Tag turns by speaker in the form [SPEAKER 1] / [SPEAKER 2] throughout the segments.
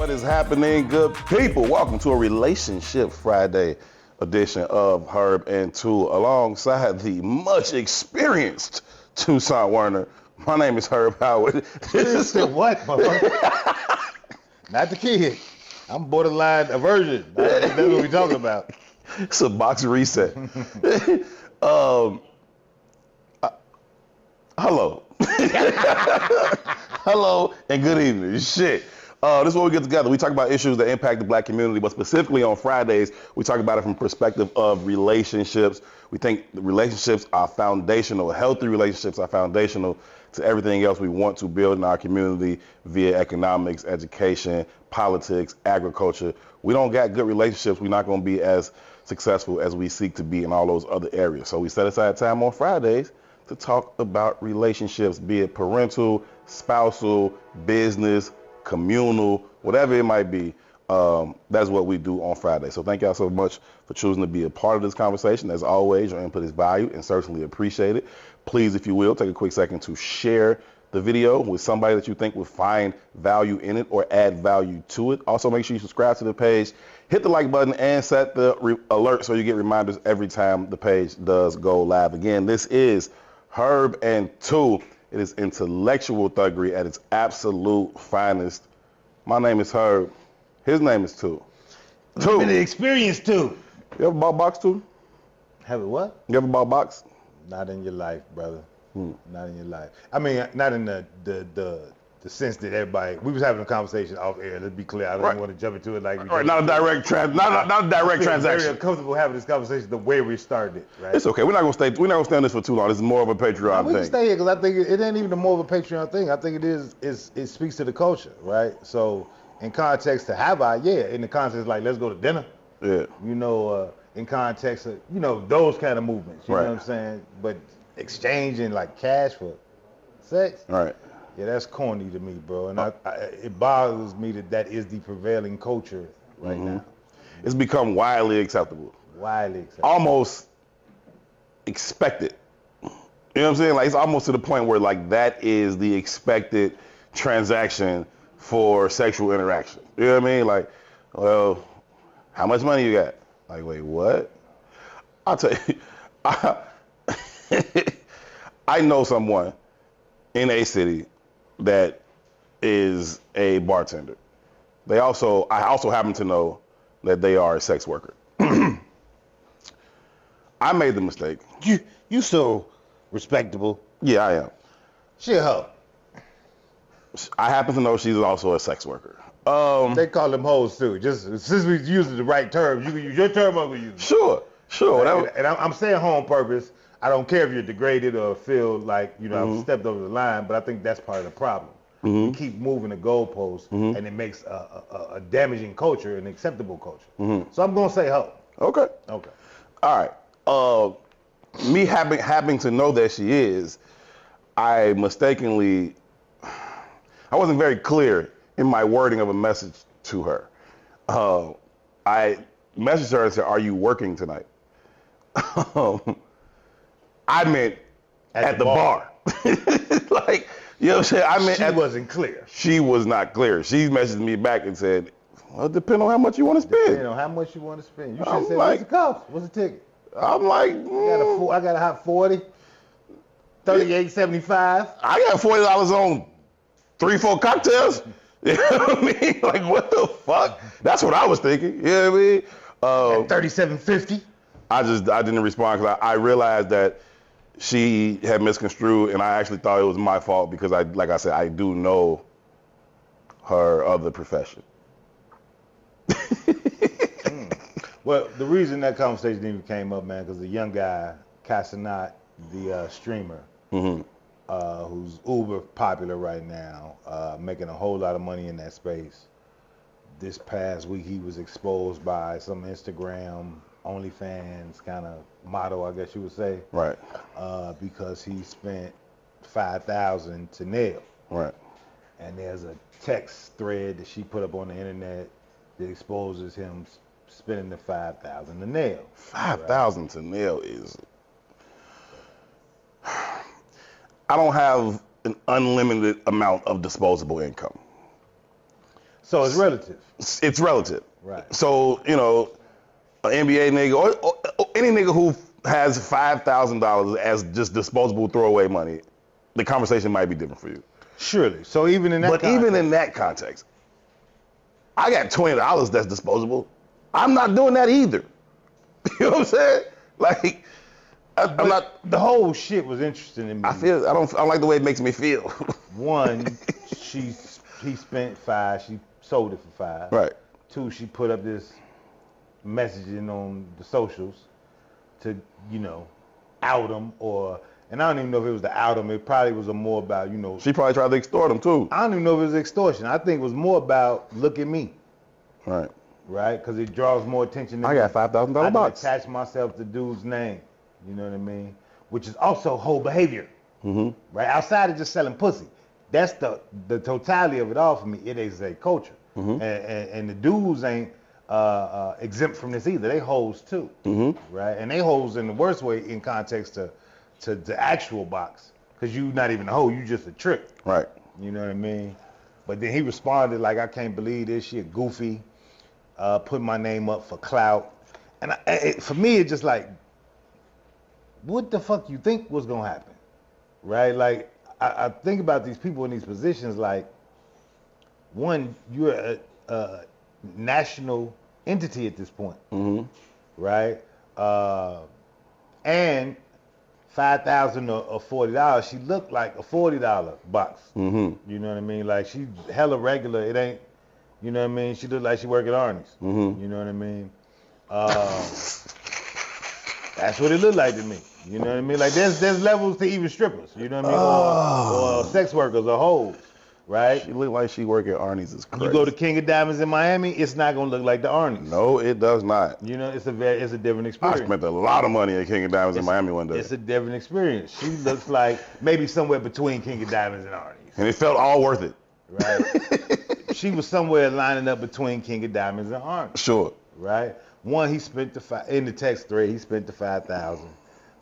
[SPEAKER 1] What is happening, good people? Welcome to a Relationship Friday edition of Herb and Two, alongside the much experienced Tucson Werner. My name is Herb Howard.
[SPEAKER 2] This is what, motherfucker? Not the kid. I'm borderline aversion. That's what we're talking about.
[SPEAKER 1] It's a box reset. Hello. Hello and good evening. Shit. This is where we get together. We talk about issues that impact the black community, but specifically on Fridays, we talk about it from the perspective of relationships. We think relationships are foundational. Healthy relationships are foundational to everything else we want to build in our community via economics, education, politics, agriculture. We don't got good relationships, we're not going to be as successful as we seek to be in all those other areas. So we set aside time on Fridays to talk about relationships, be it parental, spousal, business, communal, whatever it might be. That's what we do on Friday. So thank y'all so much for choosing to be a part of this conversation. As always, your input is valued and certainly appreciated. Please, if you will, take a quick second to share the video with somebody that you think will find value in it or add value to it. Also, make sure you subscribe to the page, hit the like button, and set the alert so you get reminders every time the page does go live. Again, this is Herb and Two. It is intellectual thuggery at its absolute finest. My name is Herb. His name is Two.
[SPEAKER 2] Two. The experience Two.
[SPEAKER 1] You ever bought box, Two?
[SPEAKER 2] Have it what?
[SPEAKER 1] You ever bought box?
[SPEAKER 2] Not in your life, brother. Not in your life. I mean, not in the sense that everybody. We was having a conversation off air. Let's be clear. I don't want to jump into it like we.
[SPEAKER 1] Right. Not a direct not a direct transaction.
[SPEAKER 2] Very uncomfortable having this conversation the way we started it. Right.
[SPEAKER 1] It's okay. We're not gonna stay on this for too long. This is more of a Patreon thing.
[SPEAKER 2] We can stay here because I think it ain't even more of a Patreon thing. I think it speaks to the culture, right? So in context to have in the context like let's go to dinner.
[SPEAKER 1] Yeah.
[SPEAKER 2] You know, in context of those kind of movements. You know what I'm saying? But exchanging like cash for sex.
[SPEAKER 1] Right.
[SPEAKER 2] Yeah, that's corny to me, bro. And it bothers me that is the prevailing culture right now.
[SPEAKER 1] It's become widely acceptable.
[SPEAKER 2] Widely acceptable.
[SPEAKER 1] Almost expected. You know what I'm saying? Like it's almost to the point where like that is the expected transaction for sexual interaction. You know what I mean? Like, well, how much money you got? Like, wait, what? I'll tell you. I know someone in a city that is a bartender. I also happen to know that they are a sex worker. I made the mistake.
[SPEAKER 2] You so respectable.
[SPEAKER 1] Yeah, I am.
[SPEAKER 2] She a hoe.
[SPEAKER 1] I happen to know she's also a sex worker.
[SPEAKER 2] They call them hoes too. Just since we using the right terms, you can use your term or we use it.
[SPEAKER 1] Sure.
[SPEAKER 2] And I'm saying hoe on purpose. I don't care if you're degraded or feel like, I've stepped over the line, but I think that's part of the problem. We keep moving the goalposts, and it makes a damaging culture an acceptable culture. So I'm going to say hoe.
[SPEAKER 1] Okay. All right. Me having to know that she is, I wasn't very clear in my wording of a message to her. I messaged her and said, "Are you working tonight?" I meant at the bar. Like, you know what I'm saying? I meant
[SPEAKER 2] she wasn't clear.
[SPEAKER 1] She was not clear. She messaged me back and said, well, it depends on how much you want to spend.
[SPEAKER 2] Depending on how much you want to spend. You should have said, what's the cost? What's the ticket?
[SPEAKER 1] I'm like,
[SPEAKER 2] I got a hot 40, 38.75.
[SPEAKER 1] I got $40 on 3-4 cocktails. You know what I mean? Like, what the fuck? That's what I was thinking. You know what I mean?
[SPEAKER 2] $37.50.
[SPEAKER 1] I didn't respond because I realized that she had misconstrued, and I actually thought it was my fault because like I said, I do know her other profession.
[SPEAKER 2] Well, the reason that conversation even came up, man, because the young guy, Casanat, the streamer, who's uber popular right now, making a whole lot of money in that space. This past week, he was exposed by some Instagram OnlyFans kind of model, I guess you would say.
[SPEAKER 1] Right.
[SPEAKER 2] Because he spent $5,000 to nail.
[SPEAKER 1] Right.
[SPEAKER 2] And there's a text thread that she put up on the internet that exposes him spending the $5,000 to nail.
[SPEAKER 1] $5,000 to nail is. I don't have an unlimited amount of disposable income.
[SPEAKER 2] So it's relative.
[SPEAKER 1] It's relative.
[SPEAKER 2] Right.
[SPEAKER 1] So, you know, an NBA nigga or any nigga who has $5,000 as just disposable throwaway money, the conversation might be different for you.
[SPEAKER 2] Surely. So even in that
[SPEAKER 1] Even in that context, I got $20 that's disposable. I'm not doing that either. You know what I'm saying? Like, I'm not.
[SPEAKER 2] The whole shit was interesting to me.
[SPEAKER 1] I don't like the way it makes me feel.
[SPEAKER 2] One, he spent $5, she sold it for $5.
[SPEAKER 1] Right.
[SPEAKER 2] 2, she put up this messaging on the socials to, you know, out him and I don't even know if it was to out him. It probably was more about, you know.
[SPEAKER 1] She probably tried to extort him too.
[SPEAKER 2] I don't even know if it was extortion. I think it was more about look at me.
[SPEAKER 1] Right.
[SPEAKER 2] Right? Because it draws more attention.
[SPEAKER 1] I got $5,000 box.
[SPEAKER 2] I attach myself to dude's name. You know what I mean? Which is also whole behavior. Mm-hmm. Right? Outside of just selling pussy. That's the totality of it all for me. It is a culture. Mm-hmm. And the dudes ain't exempt from this either. They hoes too. Mm-hmm. Right? And they hoes in the worst way in context to the actual box. Because you not even a hoe. You just a trick.
[SPEAKER 1] Right.
[SPEAKER 2] You know what I mean? But then he responded like, I can't believe this shit, goofy. Put my name up for clout. And for me, it's just like, what the fuck you think was gonna happen? Right? Like, I think about these people in these positions like, one, you're a national entity at this point. Mm-hmm. Right? And $5,000 or $40, she looked like a $40 box. Mm-hmm. You know what I mean? Like, she hella regular. It ain't, you know what I mean? She looked like she work at Arnie's. Mm-hmm. You know what I mean? That's what it looked like to me. You know what I mean? Like, there's levels to even strippers. You know what I mean? Or sex workers or hoes. Right?
[SPEAKER 1] She looked like she work at Arnie's. Is crazy.
[SPEAKER 2] You go to King of Diamonds in Miami, it's not gonna look like the Arnie's.
[SPEAKER 1] No, it does not.
[SPEAKER 2] You know, it's a different experience.
[SPEAKER 1] I spent a lot of money at King of Diamonds in Miami one day.
[SPEAKER 2] It's a different experience. She looks like maybe somewhere between King of Diamonds and Arnie's.
[SPEAKER 1] And it felt all worth it.
[SPEAKER 2] Right? She was somewhere lining up between King of Diamonds and Arnie's.
[SPEAKER 1] Sure.
[SPEAKER 2] Right? One, he spent in the text thread, he spent the $5,000.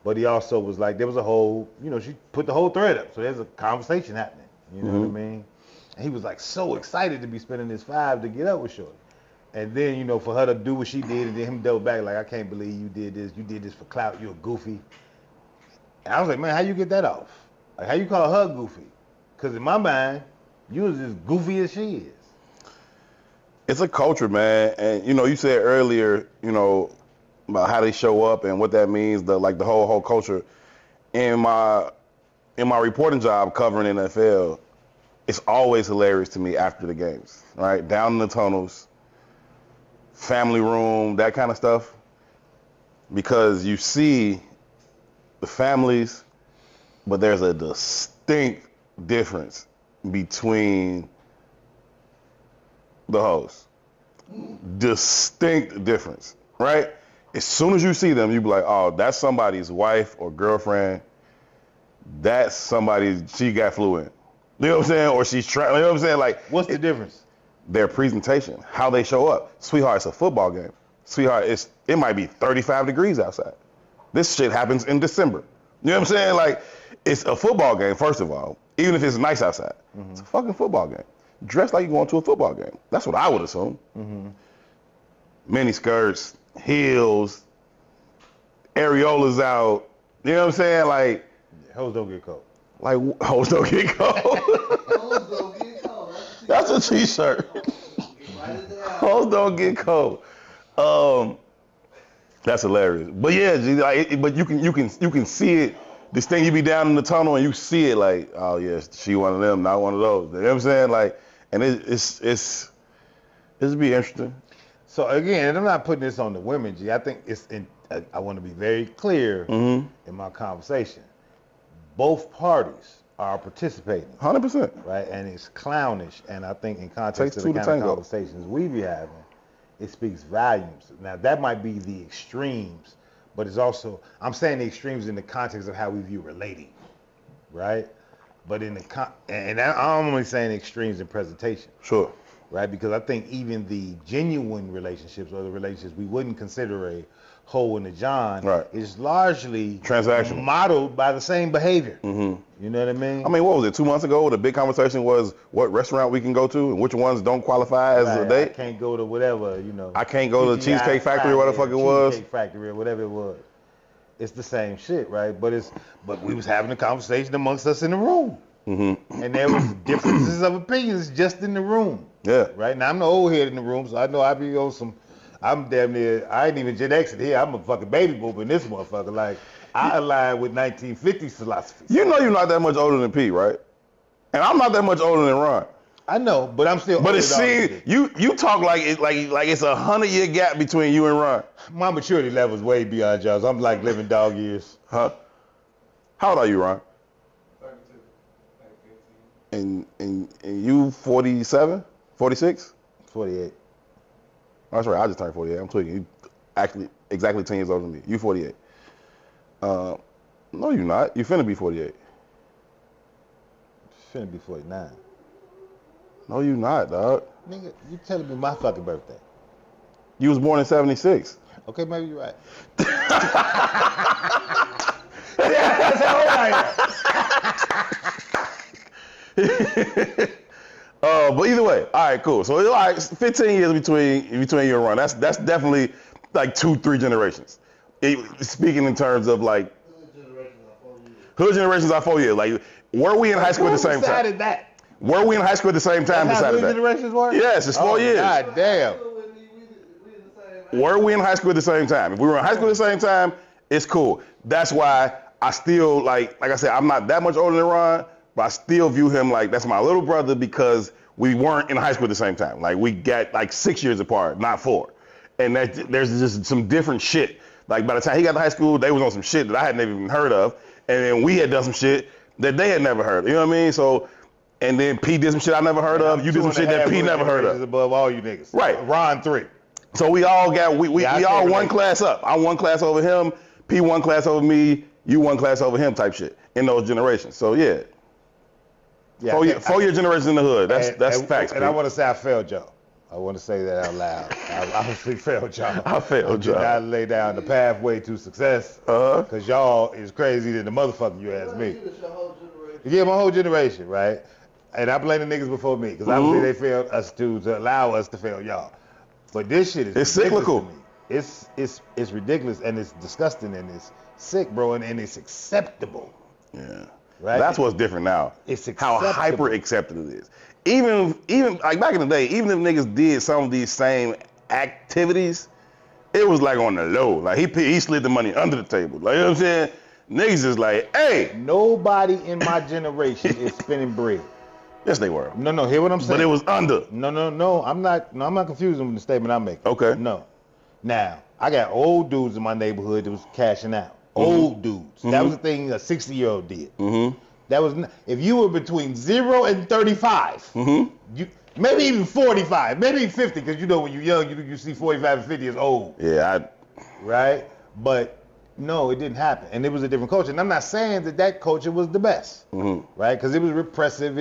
[SPEAKER 2] But he also was like, there was a whole, you know, she put the whole thread up. So there's a conversation happening. You know what I mean? And he was like so excited to be spending this $5 to get up with Shorty. And then, you know, for her to do what she did and then him double back like, I can't believe you did this. You did this for clout. You're goofy. And I was like, man, how you get that off? Like, how you call her goofy? Because in my mind, you was as goofy as she is.
[SPEAKER 1] It's a culture, man. And, you know, you said earlier, you know, about how they show up and what that means, the whole culture. In my reporting job covering NFL, it's always hilarious to me after the games, right? Down in the tunnels, family room, that kind of stuff. Because you see the families, but there's a distinct difference between the hosts. Distinct difference, right? As soon as you see them, you be like, oh, that's somebody's wife or girlfriend. That's somebody, she got flu in. You know what I'm saying? Or she's trying, you know what I'm saying? Like,
[SPEAKER 2] what's the difference?
[SPEAKER 1] Their presentation, how they show up. Sweetheart, it's a football game. Sweetheart, it might be 35 degrees outside. This shit happens in December. You know what I'm saying? Like, it's a football game, first of all, even if it's nice outside. Mm-hmm. It's a fucking football game. Dress like you're going to a football game. That's what I would assume. Mm-hmm. Mini skirts, heels, areolas out. You know what I'm saying? Like,
[SPEAKER 2] hoes don't get cold.
[SPEAKER 1] Like, hoes don't get cold.
[SPEAKER 3] Hoes don't get cold.
[SPEAKER 1] That's a t-shirt. Hoes don't get cold. That's hilarious. But yeah, like, but you can see it. This thing, you be down in the tunnel and you see it like, oh yeah, she one of them, not one of those. You know what I'm saying? Like, and it's be interesting.
[SPEAKER 2] So again, and I'm not putting this on the women, G. I think I want to be very clear in my conversation. Both parties are participating.
[SPEAKER 1] 100%.
[SPEAKER 2] Right? And it's clownish. And I think in context of the kind of conversations we be having, it speaks volumes. Now, that might be the extremes, but it's also, I'm saying the extremes in the context of how we view relating, right? But in and I'm only saying extremes in presentation.
[SPEAKER 1] Sure.
[SPEAKER 2] Right? Because I think even the genuine relationships or the relationships we wouldn't consider a hoe and a John is largely
[SPEAKER 1] transactional,
[SPEAKER 2] modeled by the same behavior. Mm-hmm. You know what I mean?
[SPEAKER 1] I mean, what was it, 2 months ago? The big conversation was what restaurant we can go to and which ones don't qualify as a date.
[SPEAKER 2] I can't go to whatever,
[SPEAKER 1] I can't go to the Cheesecake Factory or whatever the fuck it was.
[SPEAKER 2] Cheesecake Factory or whatever it was. It's the same shit, right? But we was having a conversation amongst us in the room. Mm-hmm. And there was differences of opinions just in the room.
[SPEAKER 1] Yeah.
[SPEAKER 2] Right? Now, I'm the old head in the room, so I know I be on some, I'm damn near, I ain't even Gen X here. I'm a fucking baby boomer in this motherfucker. Like, I align with 1950s philosophy.
[SPEAKER 1] You know you're not that much older than Pete, right? And I'm not that much older than Ron.
[SPEAKER 2] I know, but I'm still.
[SPEAKER 1] But you talk like it's 100-year gap between you and Ron.
[SPEAKER 2] My maturity level is way beyond y'all's. I'm like living dog years.
[SPEAKER 1] Huh? How old are you, Ron?
[SPEAKER 3] 32, like 15.
[SPEAKER 1] And you 47? 46?
[SPEAKER 2] 48.
[SPEAKER 1] That's right. I just turned 48. I'm tweaking. You actually exactly 10 years older than me. You 48. No, you're not. You finna be 48.
[SPEAKER 2] Finna be 49.
[SPEAKER 1] No, you not, dog.
[SPEAKER 2] Nigga, you telling me my fucking birthday.
[SPEAKER 1] You was born in 76.
[SPEAKER 2] Okay, maybe you're right. Yeah, that's how old I am.
[SPEAKER 1] But either way, all right, cool. So all right, 15 years between you and Ron. That's definitely like 2-3 generations. Speaking in terms of like hood generations are 4 years. Like, were we in high school at the same time?
[SPEAKER 2] Decided that?
[SPEAKER 1] Were we in high school at the same time?
[SPEAKER 2] That's how
[SPEAKER 1] Decided that.
[SPEAKER 2] generations work?
[SPEAKER 1] Yes, it's 4 years.
[SPEAKER 2] God damn.
[SPEAKER 1] Were we in high school at the same time? If we were in high school at the same time, it's cool. That's why I still like I said, I'm not that much older than Ron, but I still view him like that's my little brother because we weren't in high school at the same time. Like we got like 6 years apart, not 4. And there's just some different shit. Like by the time he got to high school, they was on some shit that I had never even heard of. And then we had done some shit that they had never heard of. You know what I mean? So, and then P did some shit I never heard of. You did some shit that P never heard of.
[SPEAKER 2] Above all you niggas.
[SPEAKER 1] Right.
[SPEAKER 2] Ron 3.
[SPEAKER 1] So we all got, we all one class up. I one class over him, P one class over me, you one class over him type shit in those generations. So yeah. 4 year generations in the hood. That's facts.
[SPEAKER 2] And I want to say I failed y'all. I want to say that out loud. I honestly failed y'all.
[SPEAKER 1] I failed y'all.
[SPEAKER 2] I lay down the pathway to success. Because y'all is crazy than the motherfucker you asked me. Yeah, my whole generation, right? And I blame the niggas before me. Because obviously they failed us to allow us to fail y'all. But this shit is
[SPEAKER 1] it's cyclical.
[SPEAKER 2] To me. It's ridiculous and it's disgusting and it's sick, bro, and it's acceptable.
[SPEAKER 1] Yeah.
[SPEAKER 2] Right?
[SPEAKER 1] That's what's different now.
[SPEAKER 2] It's acceptable.
[SPEAKER 1] How hyper accepted it is. Even like back in the day, even if niggas did some of these same activities, it was like on the low. Like he slid the money under the table. Like, you know what I'm saying? Niggas is like, hey.
[SPEAKER 2] Nobody in my generation is spending bread.
[SPEAKER 1] Yes, they were.
[SPEAKER 2] No, hear what I'm saying?
[SPEAKER 1] But it was under.
[SPEAKER 2] No. I'm not confusing with the statement I'm making.
[SPEAKER 1] Okay.
[SPEAKER 2] No. Now, I got old dudes in my neighborhood that was cashing out. Old dudes. That was the thing a 60-year-old did. That was if you were between 0 and 35, you maybe even 45, maybe 50, because you know when you're young, you see 45 and 50 as old.
[SPEAKER 1] Yeah,
[SPEAKER 2] right? But no, it didn't happen, and it was a different culture. And I'm not saying that culture was the best, right? Because it was repressive.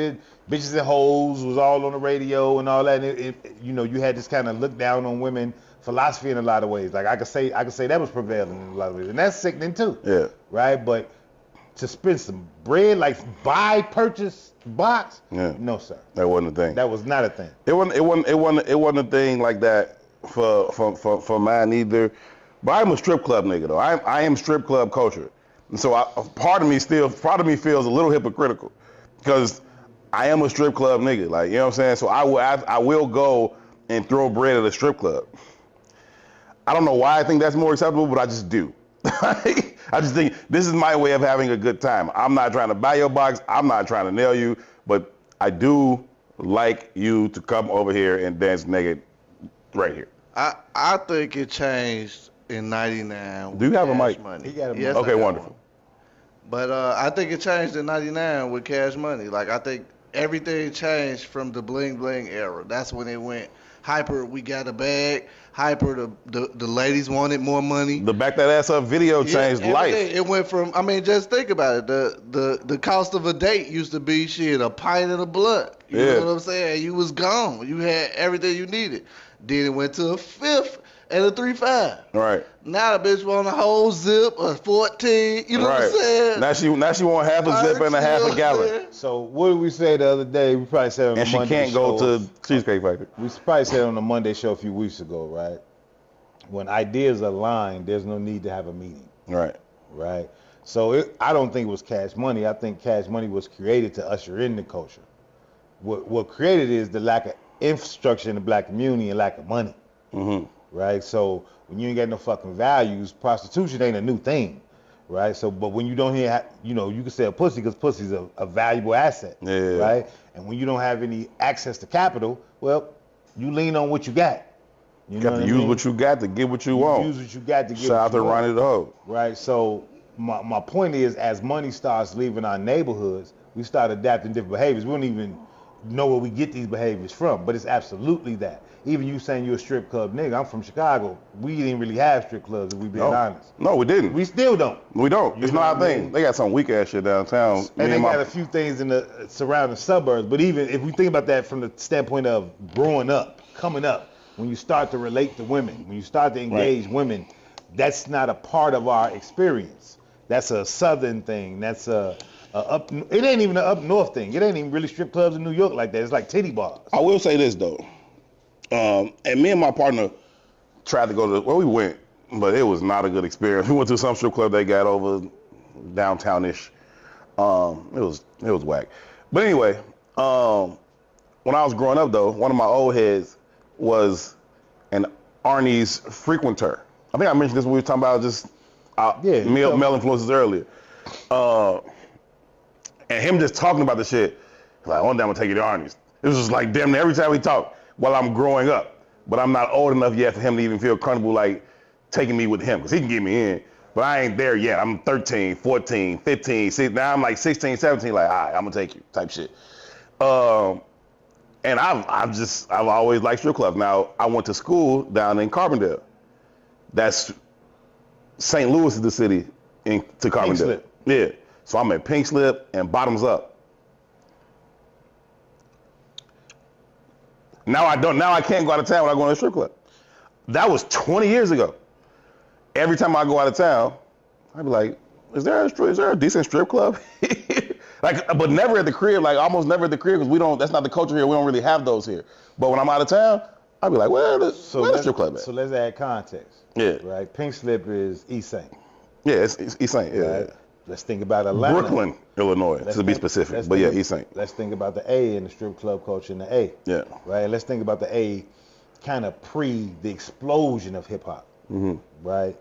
[SPEAKER 2] Bitches and hoes was all on the radio and all that. And you had this kind of look down on women philosophy in a lot of ways. Like I could say that was prevailing in a lot of ways, and that's sickening too.
[SPEAKER 1] Yeah.
[SPEAKER 2] Right, but to spend some bread, like purchase box, no sir.
[SPEAKER 1] That wasn't a thing.
[SPEAKER 2] That was not a thing.
[SPEAKER 1] It wasn't a thing like that for mine either. But I'm a strip club nigga though. I am strip club culture, and so part of me feels a little hypocritical because I am a strip club nigga. Like, you know what I'm saying? So I will go and throw bread at a strip club. I don't know why I think that's more acceptable, but I just do. I just think this is my way of having a good time. I'm not trying to buy your box. I'm not trying to nail you, but I do like you to come over here and dance naked right here.
[SPEAKER 4] I think it changed in '99.
[SPEAKER 1] Do you have a mic?
[SPEAKER 4] Money.
[SPEAKER 2] He got a mic.
[SPEAKER 4] Yes,
[SPEAKER 1] okay, wonderful.
[SPEAKER 4] But I think it changed in '99 with Cash Money. Like, I think everything changed from the bling bling era. That's when it went hyper. We got a bag. Hyper. The ladies wanted more money.
[SPEAKER 1] The back that ass up video changed life.
[SPEAKER 4] It went from. I mean, just think about it. The cost of a date used to be a pint of the blood. You know what I'm saying? You was gone. You had everything you needed. Then it went to a fifth. and a 3.5.
[SPEAKER 1] Right.
[SPEAKER 4] Now the bitch want a whole zip, a 14. You know what I'm saying?
[SPEAKER 1] Now she want half a zip and a half a gallon.
[SPEAKER 2] So what did we say the other day? We probably said on the
[SPEAKER 1] And she
[SPEAKER 2] Monday
[SPEAKER 1] can't
[SPEAKER 2] show.
[SPEAKER 1] go to Cheesecake Factory.
[SPEAKER 2] We probably said on the Monday show a few weeks ago, right? When ideas align, there's no need to have a meeting.
[SPEAKER 1] Right.
[SPEAKER 2] Right? So I don't think it was Cash Money. I think Cash Money was created to usher in the culture. What created is the lack of infrastructure in the black community and lack of money.
[SPEAKER 1] Mm-hmm.
[SPEAKER 2] Right? So when you ain't got no fucking values, prostitution ain't a new thing. Right? So, but when you don't hear, you can sell pussy because pussy's a valuable asset.
[SPEAKER 1] Yeah.
[SPEAKER 2] Right? And when you don't have any access to capital, well, you lean on what you got. You
[SPEAKER 1] got to use what you got to get what you want.
[SPEAKER 2] Use what you got to get
[SPEAKER 1] Shout out to Ronnie the Hoe.
[SPEAKER 2] Right? So my point is, as money starts leaving our neighborhoods, we start adapting different behaviors. We don't even know where we get these behaviors from, but it's absolutely that. Even you saying you're a strip club nigga, I'm from Chicago. We didn't really have strip clubs, if we being honest.
[SPEAKER 1] No, we didn't.
[SPEAKER 2] We still don't.
[SPEAKER 1] We don't. It's not our thing.
[SPEAKER 2] mean?
[SPEAKER 1] They got some weak ass shit downtown.
[SPEAKER 2] And they got a few things in the surrounding suburbs, but even if we think about that from the standpoint of growing up, coming up, when you start to relate to women, when you start to engage women, that's not a part of our experience. That's a southern thing. That's it ain't even an up north thing. It ain't even really strip clubs in New York like that. It's like titty bars.
[SPEAKER 1] I will say this though, and me and my partner tried to go to we went, but it was not a good experience. We went to some strip club they got over downtownish. It was whack. But anyway, when I was growing up though, one of my old heads was an Arnie's frequenter. I think I mentioned this when we were talking about just male influences earlier. And him just talking about the shit, like, one day I'm gonna take you to Arnie's. It was just like damn near every time we talk while I'm growing up. But I'm not old enough yet for him to even feel comfortable like taking me with him, because he can get me in. But I ain't there yet. I'm 13, 14, 15, 16. Now I'm like 16, 17, like, all right, I'm gonna take you type shit. And I've always liked strip clubs. Now, I went to school down in Carbondale. That's St. Louis is the city to Carbondale.
[SPEAKER 2] Pink Slip.
[SPEAKER 1] Yeah. So I'm at Pink Slip and Bottoms Up. Now I can't go out of town when I go to a strip club. That was 20 years ago. Every time I go out of town, I'd be like, is there a decent strip club? But never at the crib, like almost never at the crib, because that's not the culture here. We don't really have those here. But when I'm out of town, I'd be like, where's the strip club at?
[SPEAKER 2] So let's add context.
[SPEAKER 1] Yeah.
[SPEAKER 2] Right? Pink Slip is East St.
[SPEAKER 1] Yeah, it's East St. Yeah.
[SPEAKER 2] Right? Let's think about Atlanta.
[SPEAKER 1] Brooklyn, Illinois, to be specific. But yeah, East St.
[SPEAKER 2] Let's think about the A in the strip club culture in the A.
[SPEAKER 1] Yeah.
[SPEAKER 2] Right? Let's think about the A kind of pre the explosion of hip hop.
[SPEAKER 1] Mm-hmm.
[SPEAKER 2] Right?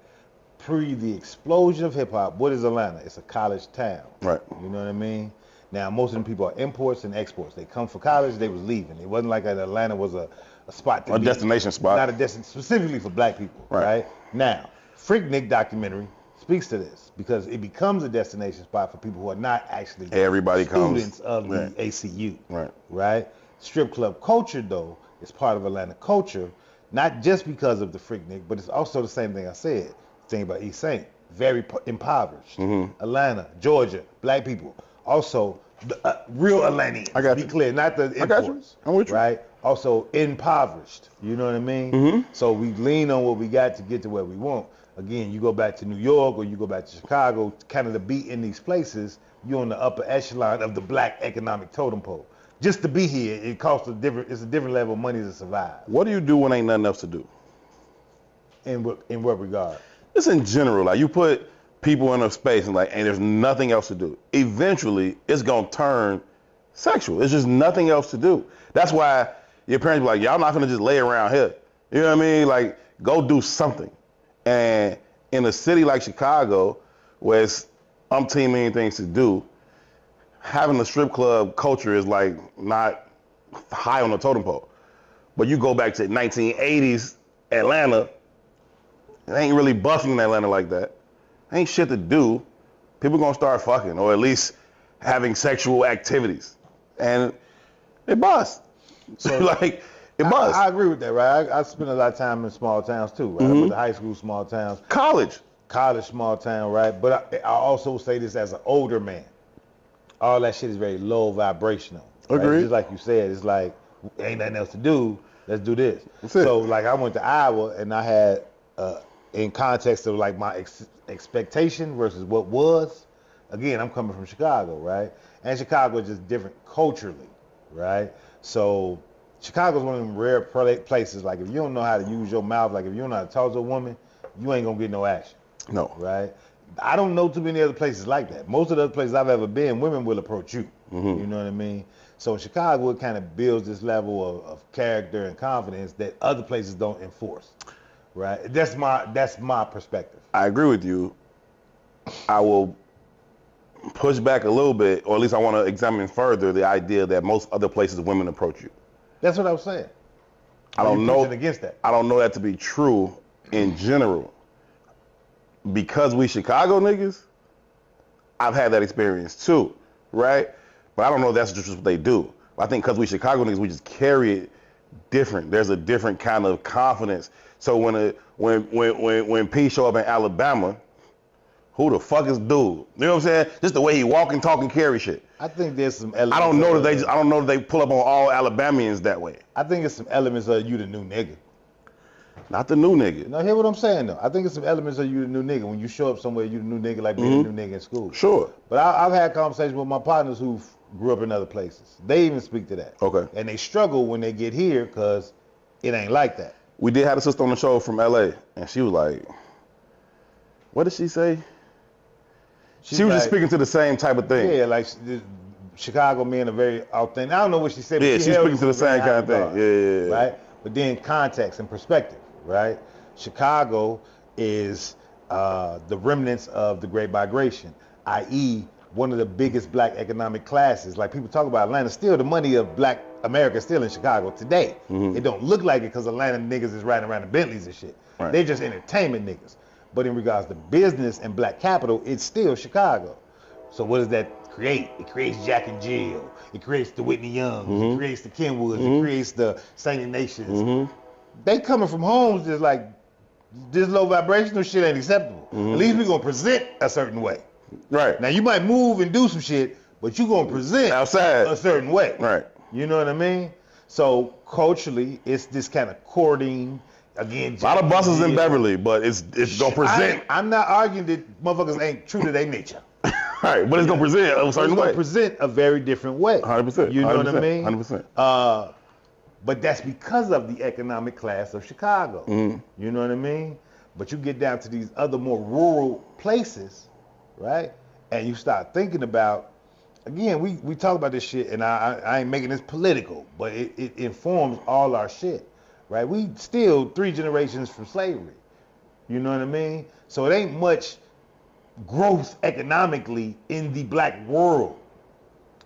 [SPEAKER 2] Pre the explosion of hip hop, what is Atlanta? It's a college town.
[SPEAKER 1] Right.
[SPEAKER 2] You know what I mean? Now, most of them people are imports and exports. They come for college, they was leaving. It wasn't like Atlanta was a spot to
[SPEAKER 1] A
[SPEAKER 2] be.
[SPEAKER 1] destination spot.
[SPEAKER 2] Not a destination, specifically for black people, right? Now, Freaknik documentary speaks to this because it becomes a destination spot for people who are not actually students of the ACU, right? Strip club culture, though, is part of Atlanta culture, not just because of the Freaknik, but it's also the same thing I said. Think about East St. Very impoverished. Mm-hmm. Atlanta, Georgia, black people. Also, the real Atlanteans. I got you. Be clear, not the imports. I got you. I'm with you. Right? Also impoverished. You know what I mean? Mm-hmm. So we lean on what we got to get to where we want. Again, you go back to New York or you go back to Chicago, kind of to be in these places, you're on the upper echelon of the black economic totem pole. Just to be here, it's a different level of money to survive.
[SPEAKER 1] What do you do when ain't nothing else to do?
[SPEAKER 2] In what regard?
[SPEAKER 1] Just in general, like you put people in a space and there's nothing else to do. Eventually, it's gonna turn sexual. There's just nothing else to do. That's why your parents be like, y'all not gonna just lay around here. You know what I mean? Like, go do something. And in a city like Chicago, where it's umpteen million things to do, having a strip club culture is like not high on the totem pole. But you go back to 1980s Atlanta, it ain't really busting in Atlanta like that. Ain't shit to do. People gonna start fucking, or at least having sexual activities, and it busts. So it busts.
[SPEAKER 2] I agree with that, right? I spent a lot of time in small towns too, right? Mm-hmm. I went to high school, small towns.
[SPEAKER 1] College,
[SPEAKER 2] small town, right? But I also say this as an older man. All that shit is very low vibrational. Right?
[SPEAKER 1] Agreed.
[SPEAKER 2] Just like you said, it's like ain't nothing else to do. Let's do this. So like I went to Iowa and I had in context of like my expectation versus what was. Again, I'm coming from Chicago, right? And Chicago is just different culturally, right? So Chicago's one of them rare places. Like if you don't know how to use your mouth, like if you don't know how to talk to a woman, you ain't gonna get no action.
[SPEAKER 1] No.
[SPEAKER 2] Right? I don't know too many other places like that. Most of the other places I've ever been, women will approach you. You know what I mean? So in Chicago, it kind of builds this level of character and confidence that other places don't enforce. Right? That's my perspective.
[SPEAKER 1] I agree with you. I will push back a little bit, or at least I want to examine further the idea that most other places women approach you.
[SPEAKER 2] That's what I was saying.
[SPEAKER 1] I don't know
[SPEAKER 2] against that.
[SPEAKER 1] I don't know that to be true in general. Because we Chicago niggas, I've had that experience too, right? But I don't know if that's just what they do. I think because we Chicago niggas, we just carry it different. There's a different kind of confidence. So when P show up in Alabama, who the fuck is dude? You know what I'm saying? Just the way he walk and talk and carry shit.
[SPEAKER 2] I think there's some elements.
[SPEAKER 1] I don't know that they pull up on all Alabamians that way.
[SPEAKER 2] I think it's some elements of you the new nigga.
[SPEAKER 1] Not the new nigga.
[SPEAKER 2] Now hear what I'm saying though. I think it's some elements of you the new nigga. When you show up somewhere, you the new nigga, like being a new nigga in school.
[SPEAKER 1] Sure.
[SPEAKER 2] But I've had conversations with my partners who grew up in other places. They even speak to that.
[SPEAKER 1] Okay.
[SPEAKER 2] And they struggle when they get here because it ain't like that.
[SPEAKER 1] We did have a sister on the show from LA, and she was like, what did she say? She was just speaking to the same type of thing.
[SPEAKER 2] Yeah, like Chicago men are very authentic. I don't know what she said.
[SPEAKER 1] Yeah,
[SPEAKER 2] but
[SPEAKER 1] she's speaking to the same kind of thing. Yeah.
[SPEAKER 2] Right? But then context and perspective, right? Chicago is the remnants of the Great Migration, i.e., one of the biggest black economic classes. Like people talk about Atlanta, still the money of black America is still in Chicago today. It don't look like it because Atlanta niggas is riding around in Bentleys and shit.
[SPEAKER 1] Right.
[SPEAKER 2] They're just entertainment niggas. But in regards to business and black capital, it's still Chicago. So what does that create? It creates Jack and Jill. It creates the Whitney Youngs. It creates the Kenwoods. It creates the Singing Nations. They coming from homes just like, this low vibrational shit ain't acceptable. At least we gonna present a certain way.
[SPEAKER 1] Right.
[SPEAKER 2] Now you might move and do some shit, but you gonna present
[SPEAKER 1] outside
[SPEAKER 2] a certain way.
[SPEAKER 1] Right.
[SPEAKER 2] You know what I mean? So culturally, it's this kind of courting. Again,
[SPEAKER 1] a lot of buses in Beverly, but it's gonna present.
[SPEAKER 2] I'm not arguing that motherfuckers ain't true to their nature.
[SPEAKER 1] Right, but it's gonna present a certain way.
[SPEAKER 2] It's gonna present a very different way.
[SPEAKER 1] 100%.
[SPEAKER 2] You know what I mean?
[SPEAKER 1] 100%.
[SPEAKER 2] But that's because of the economic class of Chicago. You know what I mean? But you get down to these other more rural places, right? And you start thinking about, again, we talk about this shit, and I ain't making this political, but it informs all our shit, right? We still 3 generations from slavery. You know what I mean? So it ain't much growth economically in the black world,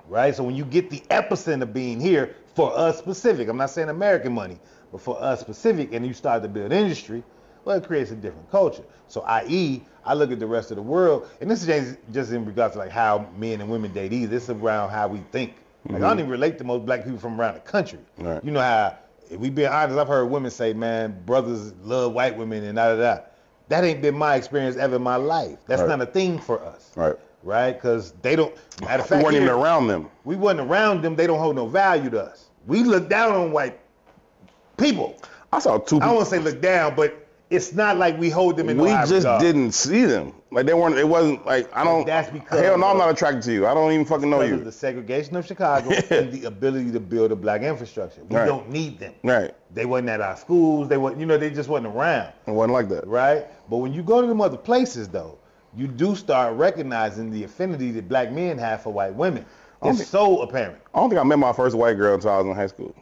[SPEAKER 2] right? So when you get the epicenter being here, for us specific, I'm not saying American money, but for us specific, and you start to build industry, well, it creates a different culture. So i.e., I look at the rest of the world, and this is just in regards to like how men and women date either. This is around how we think. Like I don't even relate to most black people from around the country.
[SPEAKER 1] Right.
[SPEAKER 2] You know how, if we being honest, I've heard women say, man, brothers love white women and da-da-da. That ain't been my experience ever in my life. That's not a thing for us.
[SPEAKER 1] Right.
[SPEAKER 2] Right? Because they don't, matter of fact,
[SPEAKER 1] we weren't even around them.
[SPEAKER 2] We wasn't around them. They don't hold no value to us. We look down on white people.
[SPEAKER 1] I saw 2 people.
[SPEAKER 2] I don't want to say look down, but it's not like we hold them in no high
[SPEAKER 1] We just
[SPEAKER 2] regard.
[SPEAKER 1] didn't see them. Like they weren't. It wasn't like I don't.
[SPEAKER 2] That's because
[SPEAKER 1] hell no, I'm not attracted to you. I don't even fucking know
[SPEAKER 2] Because
[SPEAKER 1] you.
[SPEAKER 2] of the segregation of Chicago and the ability to build a black infrastructure. We don't need them.
[SPEAKER 1] Right.
[SPEAKER 2] They wasn't at our schools. They weren't. They just wasn't around.
[SPEAKER 1] It wasn't like that.
[SPEAKER 2] Right. But when you go to them other places, though, you do start recognizing the affinity that black men have for white women. It's so apparent.
[SPEAKER 1] I don't think I met my first white girl until I was in high school.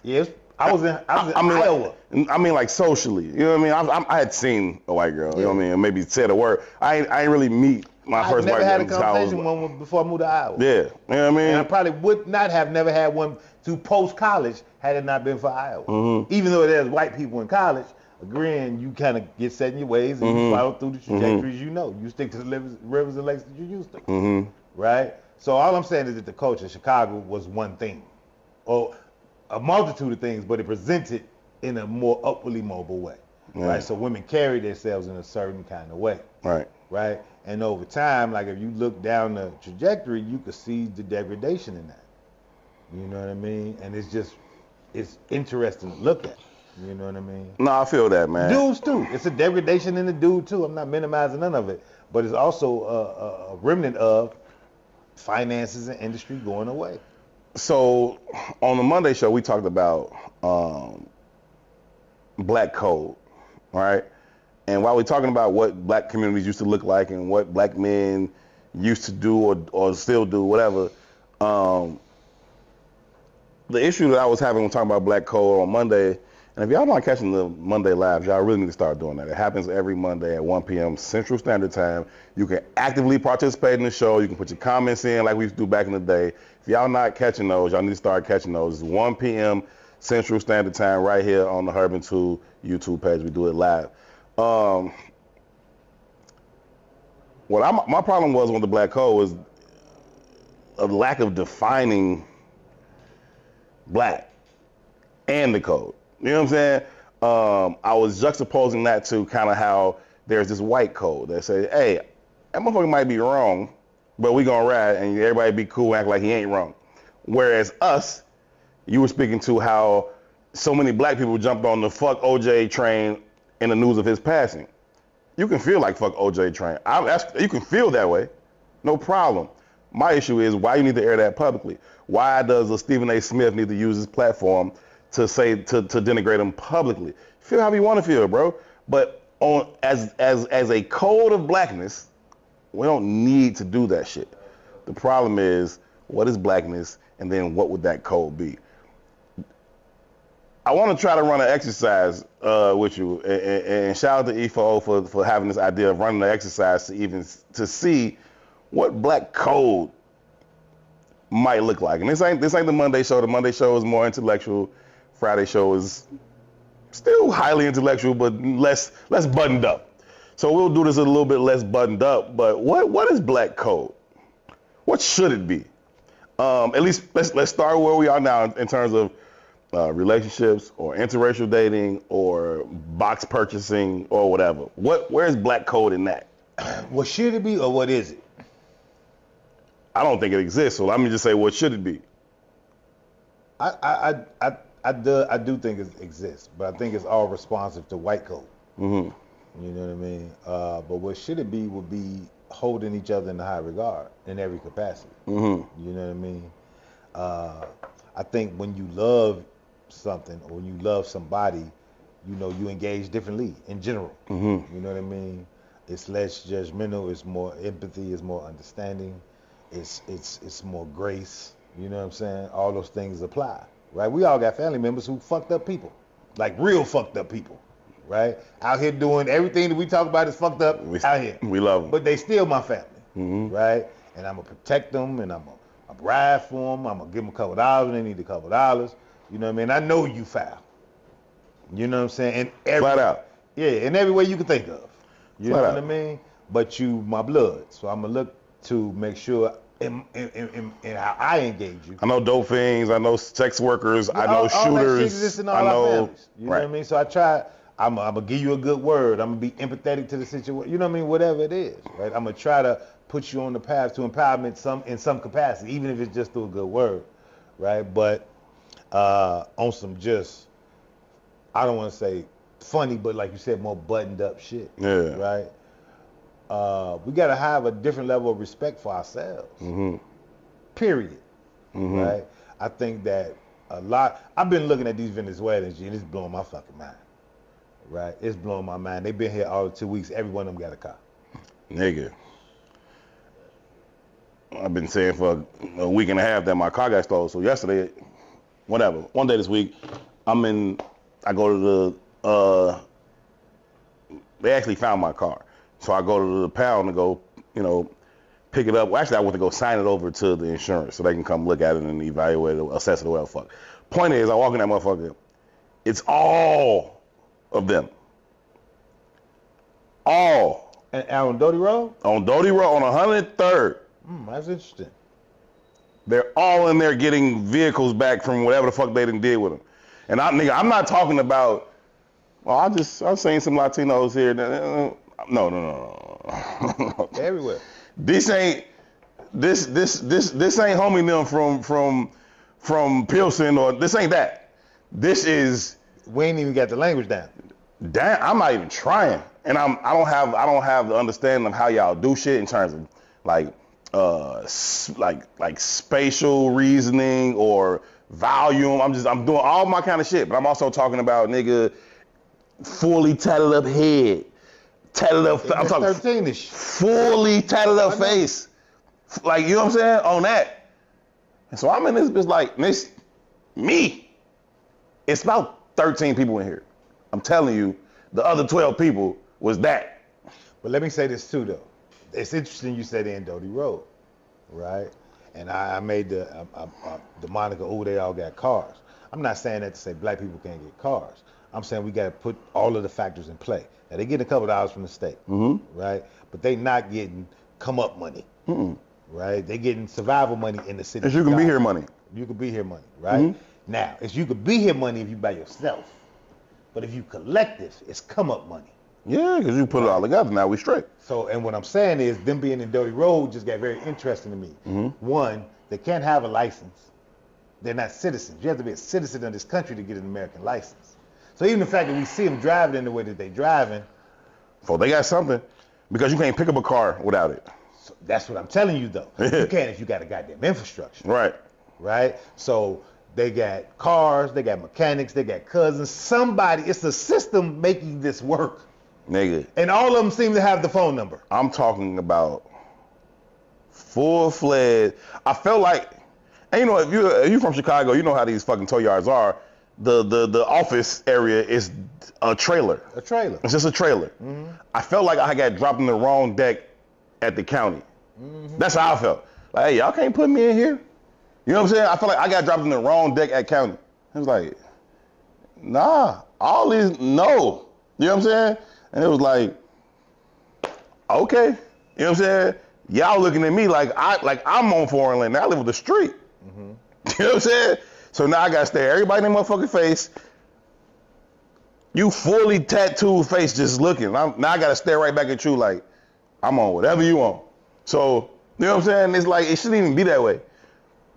[SPEAKER 2] Yes. I was in Iowa.
[SPEAKER 1] I mean, like socially. You know what I mean? I had seen a white girl. You know what I mean? Maybe said a word. I ain't really meet my first white girl.
[SPEAKER 2] I never had a conversation with one before I moved to Iowa.
[SPEAKER 1] Yeah. You know what I mean?
[SPEAKER 2] And I probably would not have never had one through post-college had it not been for Iowa. Even though there's white people in college, agreeing, you kind of get set in your ways and you follow through the trajectories you know. You stick to the rivers and lakes that you used to. Right? So all I'm saying is that the culture of Chicago was one thing. Or a multitude of things, but it presented in a more upwardly mobile way. Right? So women carry themselves in a certain kind of way.
[SPEAKER 1] Right.
[SPEAKER 2] Right? And over time, like if you look down the trajectory, you could see the degradation in that. You know what I mean? And it's interesting to look at. You know what I mean?
[SPEAKER 1] No, I feel that, man.
[SPEAKER 2] Dudes too. It's a degradation in the dude too. I'm not minimizing none of it, but it's also a remnant of finances and industry going away.
[SPEAKER 1] So on the Monday show, we talked about black code, right? And while we're talking about what black communities used to look like and what black men used to do or still do, whatever, the issue that I was having when talking about black code on Monday, and if y'all not catching the Monday lives, y'all really need to start doing that. It happens every Monday at 1 p.m. Central Standard Time. You can actively participate in the show. You can put your comments in like we used to do back in the day. If y'all not catching those, y'all need to start catching those. It's 1 p.m. Central Standard Time right here on the Herb and 2 YouTube page. We do it live. My problem was with the black code was a lack of defining black and the code. You know what I'm saying? I was juxtaposing that to kind of how there's this white code that says, hey, that motherfucker might be wrong, but we gonna ride and everybody be cool and act like he ain't wrong. Whereas us, you were speaking to how so many black people jumped on the fuck OJ train in the news of his passing. You can feel like fuck OJ train. You can feel that way. No problem. My issue is why you need to air that publicly. Why does a Stephen A. Smith need to use his platform to denigrate him publicly? Feel how you want to feel, bro. But as a code of blackness, we don't need to do that shit. The problem is, what is blackness, and then what would that code be? I want to try to run an exercise with you, and shout out to E4O for having this idea of running an exercise to see what black code might look like. And this ain't the Monday show. The Monday show is more intellectual. Friday show is still highly intellectual, but less buttoned up. So we'll do this a little bit less buttoned up. But what is black code? What should it be? At least let's start where we are now in terms of relationships or interracial dating or box purchasing or whatever. Where's black code in that?
[SPEAKER 2] What should it be or what is it?
[SPEAKER 1] I don't think it exists. So let me just say, what should it be?
[SPEAKER 2] I do think it exists, but I think it's all responsive to white code. Mm-hmm. You know what I mean? But what should it be would be holding each other in high regard in every capacity. Mm-hmm. You know what I mean? I think when you love something or when you love somebody, you know, you engage differently in general. Mm-hmm. You know what I mean? It's less judgmental. It's more empathy. It's more understanding. It's more grace. You know what I'm saying? All those things apply, right? We all got family members who fucked up people, like real fucked up people, right? Out here doing everything that we talk about is fucked up out here.
[SPEAKER 1] We love them.
[SPEAKER 2] But they still my family, mm-hmm. right? And I'm going to protect them, and I'm going to ride for them. I'm going to give them a couple dollars when they need a couple dollars. You know what I mean? I know you foul. You know what I'm saying? And
[SPEAKER 1] flat out.
[SPEAKER 2] Yeah, in every way you can think of. You
[SPEAKER 1] flat
[SPEAKER 2] know
[SPEAKER 1] out.
[SPEAKER 2] what I mean? But you my blood. So I'm going to look to make sure in how I engage you.
[SPEAKER 1] I know dope fiends. I know sex workers. I know
[SPEAKER 2] all
[SPEAKER 1] shooters.
[SPEAKER 2] That shit exists in all
[SPEAKER 1] I know.
[SPEAKER 2] Our families. You know what I mean? So I try. I'm gonna give you a good word. I'm gonna be empathetic to the situation. You know what I mean? Whatever it is, right? I'm gonna try to put you on the path to empowerment in some capacity, even if it's just through a good word, right? But on some just, I don't want to say funny, but like you said, more buttoned up shit.
[SPEAKER 1] Yeah.
[SPEAKER 2] Right. We gotta have a different level of respect for ourselves. Mm-hmm. Period. Mm-hmm. Right. I think that a lot. I've been looking at these Venezuelans, and it's blowing my fucking mind. Right, it's blowing my mind. They've been here all 2 weeks. Every one of them got a car.
[SPEAKER 1] Nigga, I've been saying for a week and a half that my car got stolen. So yesterday, whatever, one day this week, I go to the, they actually found my car. So I go to the pound to go, pick it up. Well, actually, I went to go sign it over to the insurance so they can come look at it and evaluate it, assess it, whatever the fuck. Point is, I walk in that motherfucker, it's all of them. All.
[SPEAKER 2] And on Doty Road?
[SPEAKER 1] On Doty Road, on 103rd.
[SPEAKER 2] That's interesting.
[SPEAKER 1] They're all in there getting vehicles back from whatever the fuck they done did with them. And I'm not talking about, I'm seeing some Latinos here. No.
[SPEAKER 2] Everywhere.
[SPEAKER 1] This ain't homie them from Pilsen, or this ain't that. This is
[SPEAKER 2] We ain't even got the language down.
[SPEAKER 1] Damn, I'm not even trying, and I don't have the understanding of how y'all do shit in terms of like spatial reasoning or volume. I'm doing all my kind of shit, but I'm also talking about nigga fully tatted up head, tatted up. I'm talking
[SPEAKER 2] 13ish.
[SPEAKER 1] fully tatted up face, like you know what I'm saying on that. And so I'm in this bitch like this me. It's about 13 people in here. I'm telling you, the other 12 people was that.
[SPEAKER 2] But let me say this too, though. It's interesting you said in Doty Road, right? And I made the moniker, oh, they all got cars. I'm not saying that to say black people can't get cars. I'm saying we got to put all of the factors in play. Now, they get a couple of dollars from the state, right? But they not getting come up money, right? They getting survival money in the city.
[SPEAKER 1] It's you can be here money.
[SPEAKER 2] You can be here money, right? Now, it's you could be here money if you by yourself. But if you collective, it's come up money.
[SPEAKER 1] Yeah, because you put it all together. Now we straight.
[SPEAKER 2] So, and what I'm saying is, them being in Doty Road just got very interesting to me. One, they can't have a license. They're not citizens. You have to be a citizen of this country to get an American license. So even the fact that we see them driving in the way that they driving.
[SPEAKER 1] So they got something, because you can't pick up a car without it.
[SPEAKER 2] So that's what I'm telling you, though. You can if you got a goddamn infrastructure.
[SPEAKER 1] Right.
[SPEAKER 2] Right? So they got cars, they got mechanics, they got cousins. Somebody, it's a system making this work.
[SPEAKER 1] Nigga.
[SPEAKER 2] And all of them seem to have the phone number.
[SPEAKER 1] I'm talking about full-fledged. I felt like, and you know, if you're from Chicago, you know how these fucking tow yards are. The office area is a trailer.
[SPEAKER 2] A trailer.
[SPEAKER 1] It's just a trailer. I felt like I got dropped in the wrong deck at the county. That's how I felt. Like, hey, y'all can't put me in here. You know what I'm saying? I felt like I got dropped in the wrong deck at county. It was like, nah, all these, no. You know what I'm saying? And it was like, okay. You know what I'm saying? Y'all looking at me like I'm on foreign land. Now I live with the street. You know what I'm saying? So now I gotta stare everybody in their motherfucking face. You fully tattooed face just looking. Now I gotta stare right back at you like, I'm on whatever you want. So, you know what I'm saying? It's like, it shouldn't even be that way.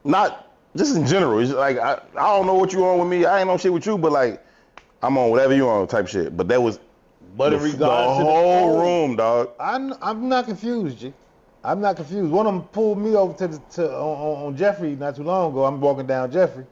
[SPEAKER 1] Not, just in general. It's like, I don't know what you on with me. I ain't on shit with you, but like, I'm on whatever you on type shit. But that was
[SPEAKER 2] But in regards
[SPEAKER 1] the
[SPEAKER 2] to
[SPEAKER 1] whole room, dog.
[SPEAKER 2] I'm not confused, G. I'm not confused. One of them pulled me over on Jeffrey not too long ago. I'm walking down Jeffrey,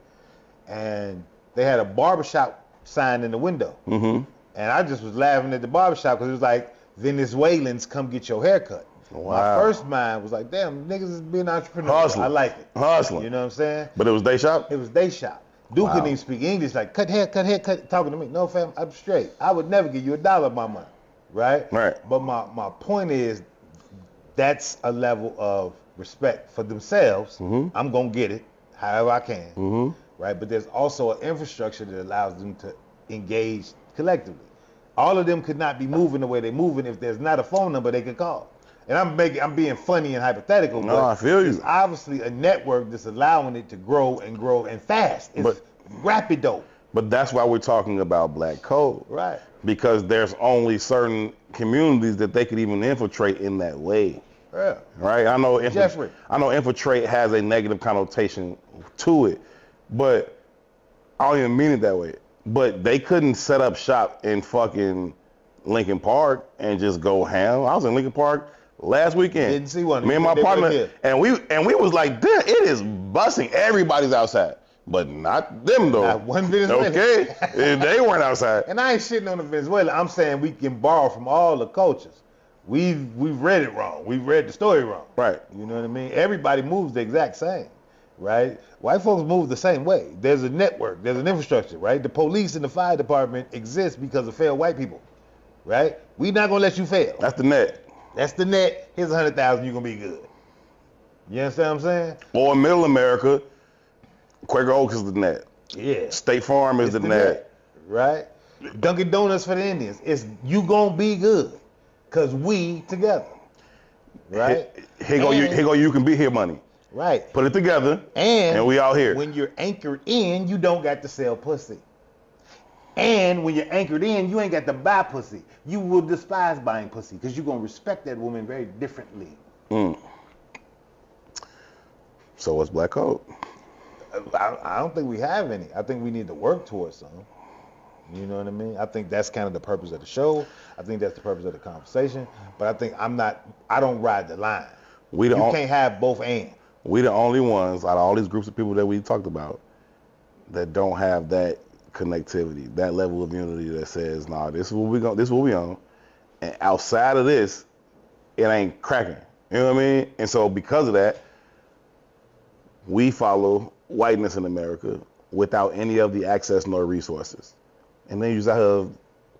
[SPEAKER 2] and they had a barbershop sign in the window. And I just was laughing at the barbershop because it was like, Venezuelans, come get your haircut.
[SPEAKER 1] Wow.
[SPEAKER 2] My first mind was like, damn, niggas is being entrepreneurs.
[SPEAKER 1] Hustling.
[SPEAKER 2] I like it.
[SPEAKER 1] Hustling.
[SPEAKER 2] You know what I'm saying?
[SPEAKER 1] But it was day shop?
[SPEAKER 2] It was day shop. Dude couldn't even speak English, like, cut hair, talking to me. No, fam, I'm straight. I would never give you $1 of my money, right?
[SPEAKER 1] Right.
[SPEAKER 2] But my point is, that's a level of respect for themselves. I'm going to get it however I can, right? But there's also an infrastructure that allows them to engage collectively. All of them could not be moving the way they're moving if there's not a phone number they could call. And I'm being funny and hypothetical,
[SPEAKER 1] No,
[SPEAKER 2] but
[SPEAKER 1] I feel you.
[SPEAKER 2] it's obviously a network that's allowing it to grow and fast. It's rapido.
[SPEAKER 1] But that's why we're talking about black code.
[SPEAKER 2] Right.
[SPEAKER 1] Because there's only certain communities that they could even infiltrate in that way.
[SPEAKER 2] Yeah.
[SPEAKER 1] Right? I know
[SPEAKER 2] Jeffrey.
[SPEAKER 1] I know infiltrate has a negative connotation to it, but I don't even mean it that way. But they couldn't set up shop in fucking Lincoln Park and just go ham. I was in Lincoln Park last weekend.
[SPEAKER 2] Didn't see one.
[SPEAKER 1] Me and my partner, and we was like, damn, it is busting. Everybody's outside, but not them though.
[SPEAKER 2] Not one Venezuelan.
[SPEAKER 1] Okay, they weren't outside.
[SPEAKER 2] And I ain't shitting on the Venezuela. I'm saying we can borrow from all the cultures. We've read it wrong. We've read the story wrong.
[SPEAKER 1] Right.
[SPEAKER 2] You know what I mean? Everybody moves the exact same, right? White folks move the same way. There's a network. There's an infrastructure, right? The police and the fire department exist because of failed white people, right? We not gonna let you fail.
[SPEAKER 1] That's the net.
[SPEAKER 2] That's the net. Here's 100,000. You're gonna be good. You understand what I'm saying?
[SPEAKER 1] Or in Middle America, Quaker Oaks is the net.
[SPEAKER 2] Yeah.
[SPEAKER 1] State Farm is the net.
[SPEAKER 2] Right? Dunkin' Donuts for the Indians. It's you gonna be good, cause we together. Right?
[SPEAKER 1] Here go you can be here money.
[SPEAKER 2] Right.
[SPEAKER 1] Put it together, and we all here.
[SPEAKER 2] When you're anchored in, you don't got to sell pussy. And when you're anchored in, you ain't got to buy pussy. You will despise buying pussy because you're going to respect that woman very differently.
[SPEAKER 1] So what's black code?
[SPEAKER 2] I don't think we have any. I think we need to work towards some. You know what I mean? I think that's kind of the purpose of the show. I think that's the purpose of the conversation. But I think I don't ride the line. You can't have both and.
[SPEAKER 1] We the only ones out of all these groups of people that we talked about that don't have that connectivity, that level of unity that says, nah, this is what we on. And outside of this, it ain't cracking. You know what I mean? And so because of that, we follow whiteness in America without any of the access nor resources. And then you just out here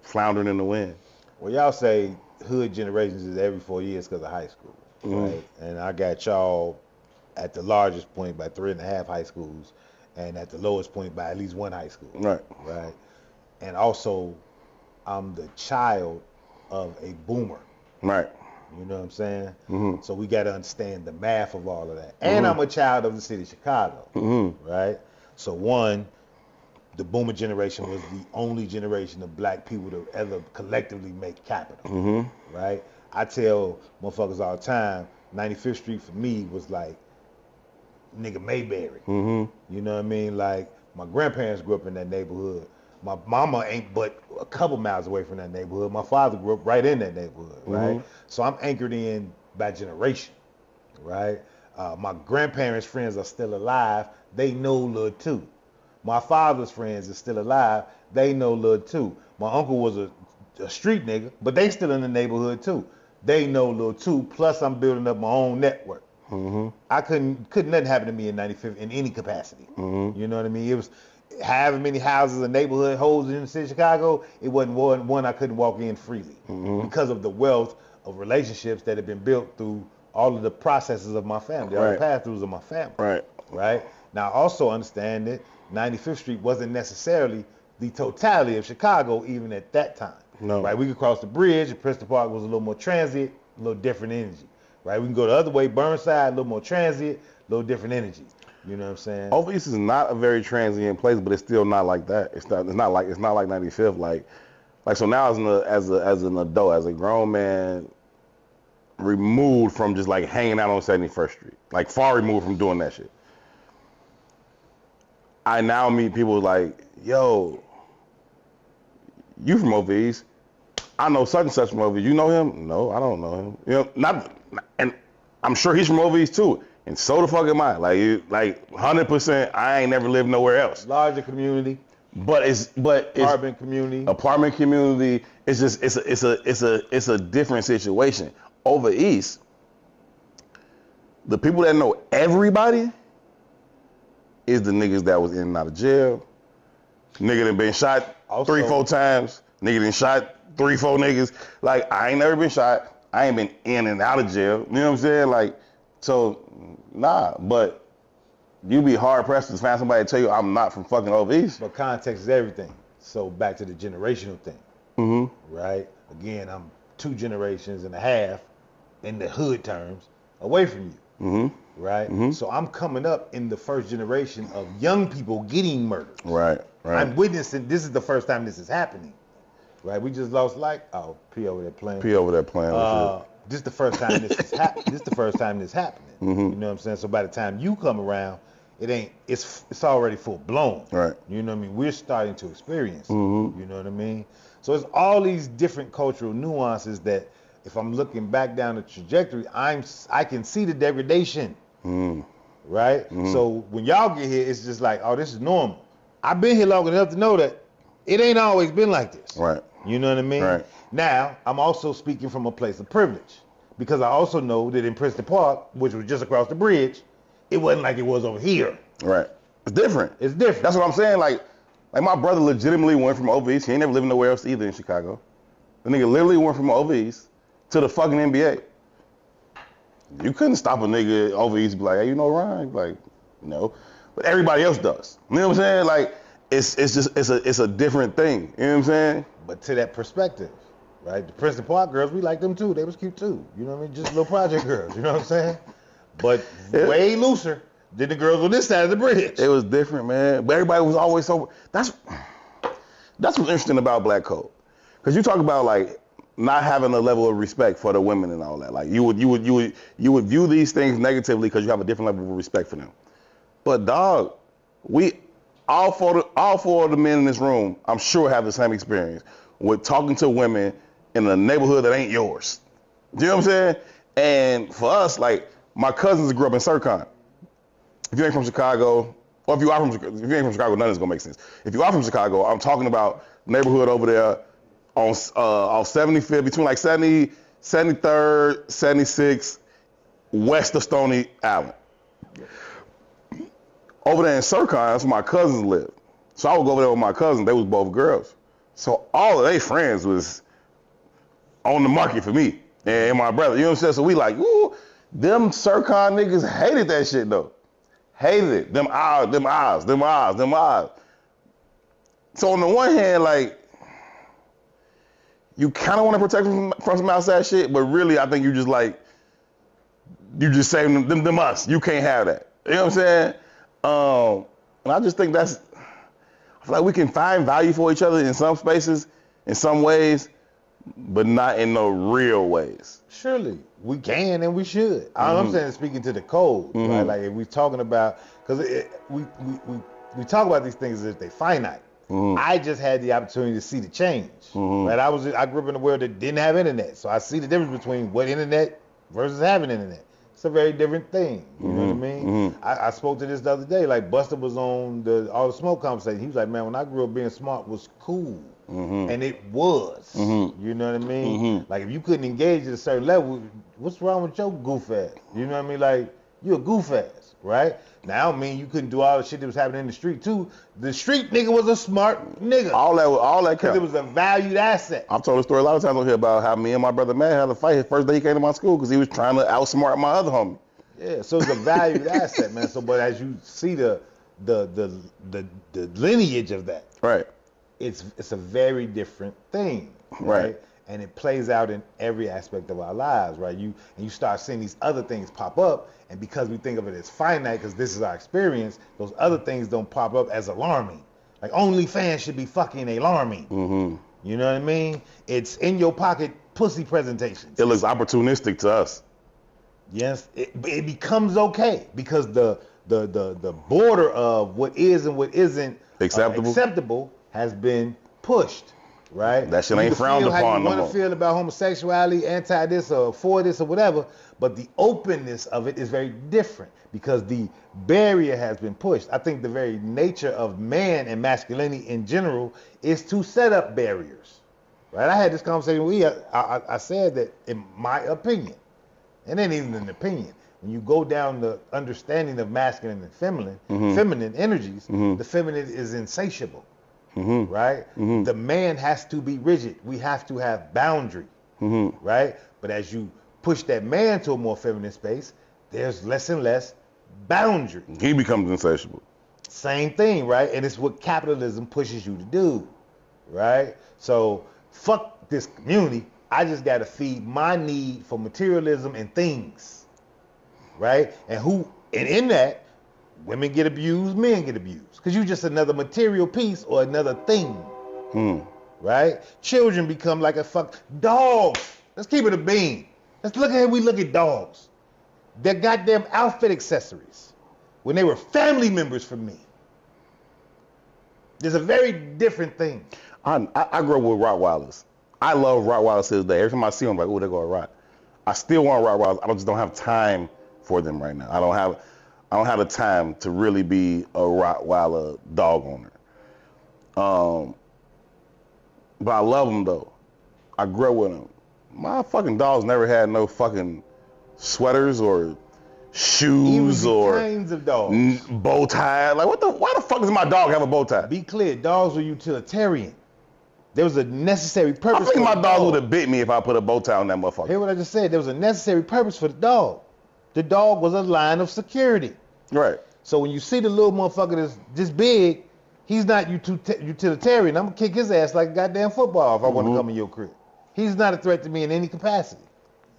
[SPEAKER 1] floundering in the wind.
[SPEAKER 2] Well, y'all say hood generations is every 4 years because of high school, right? And I got y'all at the largest point by 3.5 high schools, and at the lowest point by at least 1 high school.
[SPEAKER 1] Right.
[SPEAKER 2] Right. And also, I'm the child of a boomer.
[SPEAKER 1] Right.
[SPEAKER 2] You know what I'm saying? So we got to understand the math of all of that. And I'm a child of the city of Chicago. Right. So one, the boomer generation was the only generation of black people to ever collectively make capital. Right. I tell motherfuckers all the time, 95th Street for me was like nigga Mayberry. You know what I mean? Like, my grandparents grew up in that neighborhood. My mama ain't but a couple miles away from that neighborhood. My father grew up right in that neighborhood, right? So I'm anchored in by generation, right? My grandparents' friends are still alive. They know Lil too. My father's friends are still alive. They know Lil too. My uncle was a street nigga, but they still in the neighborhood too. They know Lil too. Plus, I'm building up my own network. I couldn't nothing happen to me in 95 in any capacity. You know what I mean? It was however many houses a neighborhood holds in the city of Chicago, it wasn't one I couldn't walk in freely because of the wealth of relationships that have been built through all of the processes of my family, all the pass-throughs of my family. Right. Now, also understand that 95th Street wasn't necessarily the totality of Chicago even at that time.
[SPEAKER 1] No.
[SPEAKER 2] Right. We could cross the bridge, and Princeton Park was a little more transient, a little different energy. Right, we can go the other way, Burnside, a little more transient, a little different energy. You know what I'm saying?
[SPEAKER 1] Over East is not a very transient place, but it's still not like that. It's not like 95th. Like so now as an adult, as a grown man, removed from just like hanging out on 71st Street, like far removed from doing that shit. I now meet people like, yo, you from over East? I know such and such from over East. You know him? No, I don't know him. You know, and I'm sure he's from over East too. And so the fuck am I. Like 100%, I ain't never lived nowhere else.
[SPEAKER 2] Larger community.
[SPEAKER 1] But it's
[SPEAKER 2] apartment community.
[SPEAKER 1] It's just it's a different situation. Over East, the people that know everybody is the niggas that was in and out of jail. Nigga that been shot 3-4 times. Nigga that shot 3-4 niggas. Like, I ain't never been shot. I ain't been in and out of jail. You know what I'm saying? Like, so, nah. But you be hard pressed to find somebody to tell you I'm not from fucking over East.
[SPEAKER 2] But context is everything. So back to the generational thing. Right? Again, I'm 2.5 generations in the hood terms away from you. Right? So I'm coming up in the first generation of young people getting murdered.
[SPEAKER 1] Right.
[SPEAKER 2] I'm witnessing, this is the first time this is happening. Right? We just lost P over there playing. This is the first time this is happening. This is the first time this happening. You know what I'm saying? So by the time you come around, it's already full blown.
[SPEAKER 1] Right.
[SPEAKER 2] You know what I mean? We're starting to experience. You know what I mean? So it's all these different cultural nuances that if I'm looking back down the trajectory, I can see the degradation. Right? So when y'all get here, it's just like, oh, this is normal. I've been here long enough to know that it ain't always been like this.
[SPEAKER 1] Right.
[SPEAKER 2] You know what I mean?
[SPEAKER 1] Right.
[SPEAKER 2] Now, I'm also speaking from a place of privilege because I also know that in Princeton Park, which was just across the bridge, it wasn't like it was over here.
[SPEAKER 1] Right. It's different.
[SPEAKER 2] It's different.
[SPEAKER 1] That's what I'm saying. Like my brother legitimately went from over East. He ain't never lived nowhere else either in Chicago. The nigga literally went from over East to the fucking NBA. You couldn't stop a nigga over East and be like, hey, you know Ryan? Like, no. But everybody else does. You know what I'm saying? Like, it's a different thing. You know what I'm saying?
[SPEAKER 2] But to that perspective, right? The Princeton Park girls, we liked them too. They was cute too. You know what I mean? Just little project girls. You know what I'm saying? But way looser than the girls on this side of the bridge.
[SPEAKER 1] It was different, man. But everybody was always so. That's what's interesting about Black Code, because you talk about like not having a level of respect for the women and all that. Like you would view these things negatively because you have a different level of respect for them. But dog, all four of the men in this room, I'm sure, have the same experience with talking to women in a neighborhood that ain't yours. Do you know what I'm saying? And for us, like, my cousins grew up in Sircon. If you ain't from Chicago, or if you ain't from Chicago, none of this gonna make sense. If you are from Chicago, I'm talking about neighborhood over there on 75th, between like 70, 73rd, 76th, west of Stony Island. Over there in Sircon, that's where my cousins live. So I would go over there with my cousins. They was both girls. So all of their friends was on the market for me and my brother. You know what I'm saying? So we like, ooh, them Sircon niggas hated that shit though. Hated it. Them eyes. So on the one hand, like, you kind of want to protect them from some outside shit, but really I think you just saving them us. You can't have that. You know what I'm saying? And I just think I feel like we can find value for each other in some spaces, in some ways, but not in no real ways.
[SPEAKER 2] Surely we can and we should. All I'm saying is speaking to the code, right? Like if we're talking about, because we talk about these things as if they're finite. I just had the opportunity to see the change. Right? I grew up in a world that didn't have internet, so I see the difference between what internet versus having internet. It's a very different thing. You know what I mean? I spoke to this the other day. Like Buster was on All the Smoke conversation. He was like, man, when I grew up, being smart was cool. And it was. You know what I mean? Like if you couldn't engage at a certain level, what's wrong with your goof ass? You know what I mean? Like you're a goof ass, right? Now I don't mean you couldn't do all the shit that was happening in the street too. The street nigga was a smart nigga.
[SPEAKER 1] All that
[SPEAKER 2] because it was a valued asset.
[SPEAKER 1] I've told a story a lot of times on here about how me and my brother Matt had a fight his first day he came to my school because he was trying to outsmart my other homie.
[SPEAKER 2] Yeah, so it's a valued asset, man. So, but as you see the lineage of that,
[SPEAKER 1] right?
[SPEAKER 2] It's a very different thing, right? And it plays out in every aspect of our lives, right? You start seeing these other things pop up, and because we think of it as finite, because this is our experience, those other things don't pop up as alarming. Like OnlyFans should be fucking alarming. You know what I mean? It's in your pocket pussy presentations.
[SPEAKER 1] It looks opportunistic to us.
[SPEAKER 2] Yes, it becomes okay because the border of what is and what isn't acceptable has been pushed, right?
[SPEAKER 1] That shit ain't frowned upon no more.
[SPEAKER 2] You want to feel about homosexuality, anti this or for this or whatever, but the openness of it is very different because the barrier has been pushed. I think the very nature of man and masculinity in general is to set up barriers, right? I had this conversation with you. I said that in my opinion, and then even an opinion, when you go down the understanding of masculine and feminine energies, the feminine is insatiable. Right? The man has to be rigid. We have to have boundary, right? But as you push that man to a more feminine space, there's less and less boundary.
[SPEAKER 1] He becomes insatiable.
[SPEAKER 2] Same thing, right? And it's what capitalism pushes you to do, right? So fuck this community. I just got to feed my need for materialism and things, right? And in that, women get abused, men get abused. Because you're just another material piece or another thing. Right? Children become like a dogs. Let's keep it a bean. Let's look at we look at dogs. Their goddamn outfit accessories. When they were family members for me. There's a very different thing.
[SPEAKER 1] I grew up with Rottweilers. I love Rottweilers to this day. Every time I see them, I'm like, oh, they're going to rot. I still want Rottweilers. I just don't have time for them right now. I don't have the time to really be a Rottweiler dog owner. But I love them though. I grew up with them. My fucking dogs never had no fucking sweaters or shoes or
[SPEAKER 2] kinds of dogs.
[SPEAKER 1] Bow tie. Like why the fuck does my dog have a bow tie?
[SPEAKER 2] Be clear, dogs were utilitarian. There was a necessary purpose.
[SPEAKER 1] I think my dog would have bit me if I put a bow tie on that motherfucker.
[SPEAKER 2] Hear what I just said? There was a necessary purpose for the dog. The dog was a line of security.
[SPEAKER 1] Right.
[SPEAKER 2] So when you see the little motherfucker that's this big, he's not utilitarian. I'm gonna kick his ass like a goddamn football if I want to come in your crib. He's not a threat to me in any capacity.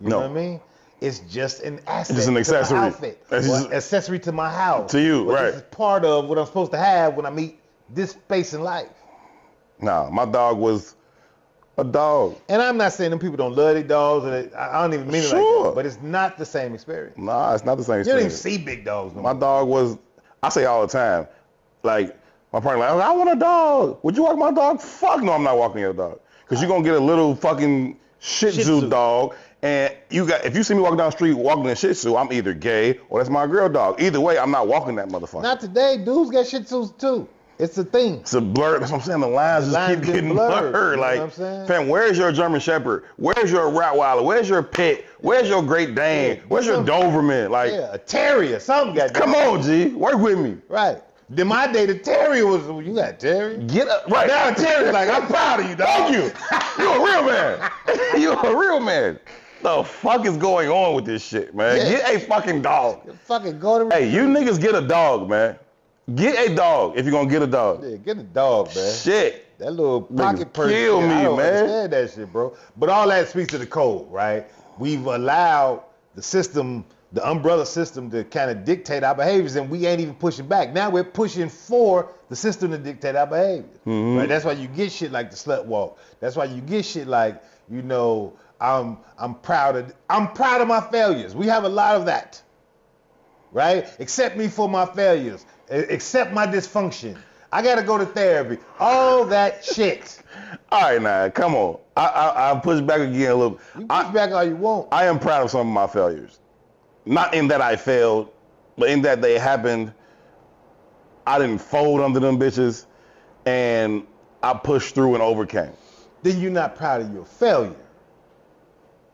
[SPEAKER 2] You know what I mean? It's just an asset.
[SPEAKER 1] It's an accessory.
[SPEAKER 2] To my outfit. Accessory to my house.
[SPEAKER 1] To you, right.
[SPEAKER 2] This is part of what I'm supposed to have when I meet this space in life.
[SPEAKER 1] Nah, my dog was a dog.
[SPEAKER 2] And I'm not saying them people don't love their dogs. I don't even mean it like that. But it's not the same experience.
[SPEAKER 1] Nah, it's not the same experience.
[SPEAKER 2] You don't even see big dogs no
[SPEAKER 1] more. My dog was, I say all the time, like, My partner like, I want a dog. Would you walk my dog? Fuck no, I'm not walking your dog. Because you're going to get a little fucking Shih Tzu dog. And if you see me walking down the street walking a Shih Tzu, I'm either gay or that's my girl dog. Either way, I'm not walking that motherfucker.
[SPEAKER 2] Not today. Dudes get Shih Tzus too. It's a thing.
[SPEAKER 1] It's a blur. That's what I'm saying. The lines just keep getting blurred.
[SPEAKER 2] You know
[SPEAKER 1] like,
[SPEAKER 2] what I'm saying?
[SPEAKER 1] fam, where's your German Shepherd? Where's your Rottweiler? Where's your Pit? Where's your Great Dane? Where's your Doberman? Like,
[SPEAKER 2] a terrier, something.
[SPEAKER 1] Come on, G. Work with me.
[SPEAKER 2] Right. Then my day, the terrier was, you got a terrier?
[SPEAKER 1] Get up. Right.
[SPEAKER 2] Now a terrier's like, I'm proud of you, dog.
[SPEAKER 1] Thank you. You're a real man. You're a real man. The fuck is going on with this shit, man?
[SPEAKER 2] Yeah.
[SPEAKER 1] Get a fucking dog.
[SPEAKER 2] Fucking go to.
[SPEAKER 1] Hey, you niggas get a dog, man. Get a dog if you're gonna get a dog.
[SPEAKER 2] Yeah, get a dog, man.
[SPEAKER 1] Shit.
[SPEAKER 2] That little pocket person.
[SPEAKER 1] Kill me,
[SPEAKER 2] I don't
[SPEAKER 1] man.
[SPEAKER 2] understand that shit, bro. But all that speaks to the code, right? We've allowed the system, the umbrella system, to kind of dictate our behaviors, and we ain't even pushing back. Now we're pushing for the system to dictate our behaviors.
[SPEAKER 1] Mm-hmm.
[SPEAKER 2] Right? That's why you get shit like the slut walk. That's why you get shit like, you know, I'm proud of my failures. We have a lot of that. Right? Accept me for my failures. Accept my dysfunction. I gotta go to therapy. All that shit.
[SPEAKER 1] All right, now, come on. I'll push back again a little.
[SPEAKER 2] You push back all you want.
[SPEAKER 1] I am proud of some of my failures. Not in that I failed, but in that they happened. I didn't fold under them bitches, and I pushed through and overcame.
[SPEAKER 2] Then you're not proud of your failure.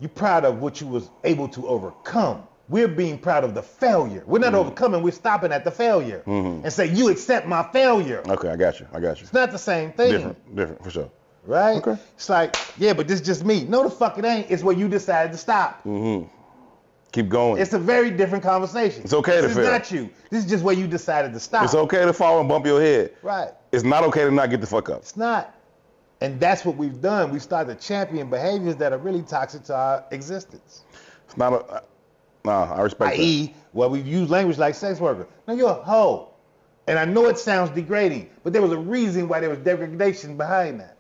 [SPEAKER 2] You're proud of what you was able to overcome. We're being proud of the failure. We're not overcoming, we're stopping at the failure. And say, you accept my failure.
[SPEAKER 1] Okay, I got you.
[SPEAKER 2] It's not the same thing.
[SPEAKER 1] Different, for sure.
[SPEAKER 2] Right?
[SPEAKER 1] Okay.
[SPEAKER 2] It's like, yeah, but this is just me. No, the fuck it ain't. It's where you decided to stop.
[SPEAKER 1] Keep going.
[SPEAKER 2] It's a very different conversation.
[SPEAKER 1] It's okay to fail.
[SPEAKER 2] This is not you. This is just where you decided to stop.
[SPEAKER 1] It's okay to fall and bump your head.
[SPEAKER 2] Right.
[SPEAKER 1] It's not okay to not get the fuck up.
[SPEAKER 2] It's not. And that's what we've done. We started to champion behaviors that are really toxic to our existence.
[SPEAKER 1] It's not a... Nah, I respect that.
[SPEAKER 2] I.e., well, we use language like sex worker. No, you're a hoe. And I know it sounds degrading, but there was a reason why there was degradation behind that.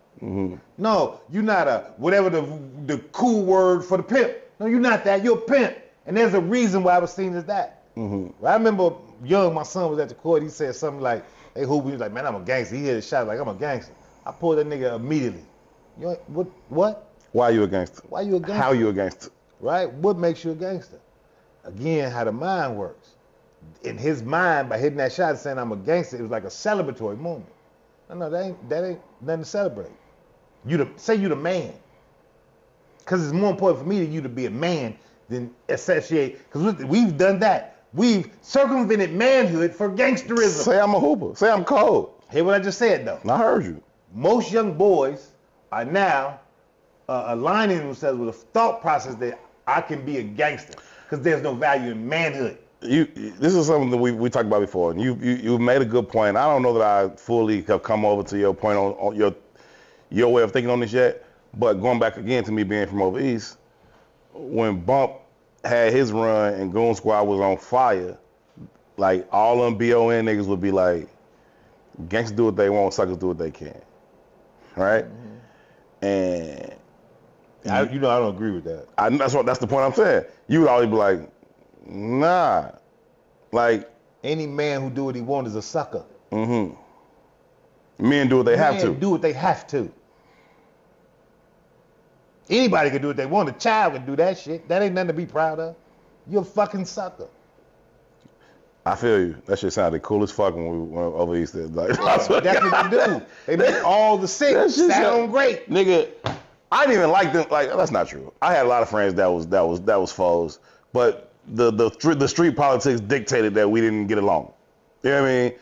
[SPEAKER 2] No, you're not a, whatever the cool word for the pimp. No, you're not that. You're a pimp. And there's a reason why I was seen as that. Well, I remember young, my son was at the court. He said something like, hey, who? He was like, man, I'm a gangster. He hit a shot like, I'm a gangster. I pulled that nigga immediately. You know, what?
[SPEAKER 1] Why you a gangster?
[SPEAKER 2] Why you a gangster?
[SPEAKER 1] How you a gangster?
[SPEAKER 2] Right? What makes you a gangster? Again, how the mind works. In his mind, by hitting that shot and saying I'm a gangster, it was like a celebratory moment. No, that ain't nothing to celebrate. Say you the man. Because it's more important for me than you to be a man than associate. Because we've done that. We've circumvented manhood for gangsterism.
[SPEAKER 1] Say I'm a hooper. Say I'm cold.
[SPEAKER 2] Hear what I just said, though.
[SPEAKER 1] I heard you.
[SPEAKER 2] Most young boys are now aligning themselves with a thought process that I can be a gangster. Because there's no value in manhood.
[SPEAKER 1] This is something that we talked about before, and you made a good point. I don't know that I fully have come over to your point on your way of thinking on this yet, but going back again to me being from over east, when Bump had his run and Goon Squad was on fire, like all them BON niggas would be like, gangsters do what they want, suckers do what they can, right? And
[SPEAKER 2] I don't agree with that.
[SPEAKER 1] That's the point I'm saying. You would always be like, nah. Like,
[SPEAKER 2] any man who do what he wants is a sucker.
[SPEAKER 1] Men do what they have to.
[SPEAKER 2] Men do what they have to. Anybody can do what they want. A child can do that shit. That ain't nothing to be proud of. You're a fucking sucker.
[SPEAKER 1] I feel you. That shit sounded cool as fuck when we went over east. Like,
[SPEAKER 2] that's what they do. They make all the sick sound great.
[SPEAKER 1] Nigga, I didn't even like them. Like, that's not true. I had a lot of friends that was foes, but the street politics dictated that we didn't get along. You know what I mean?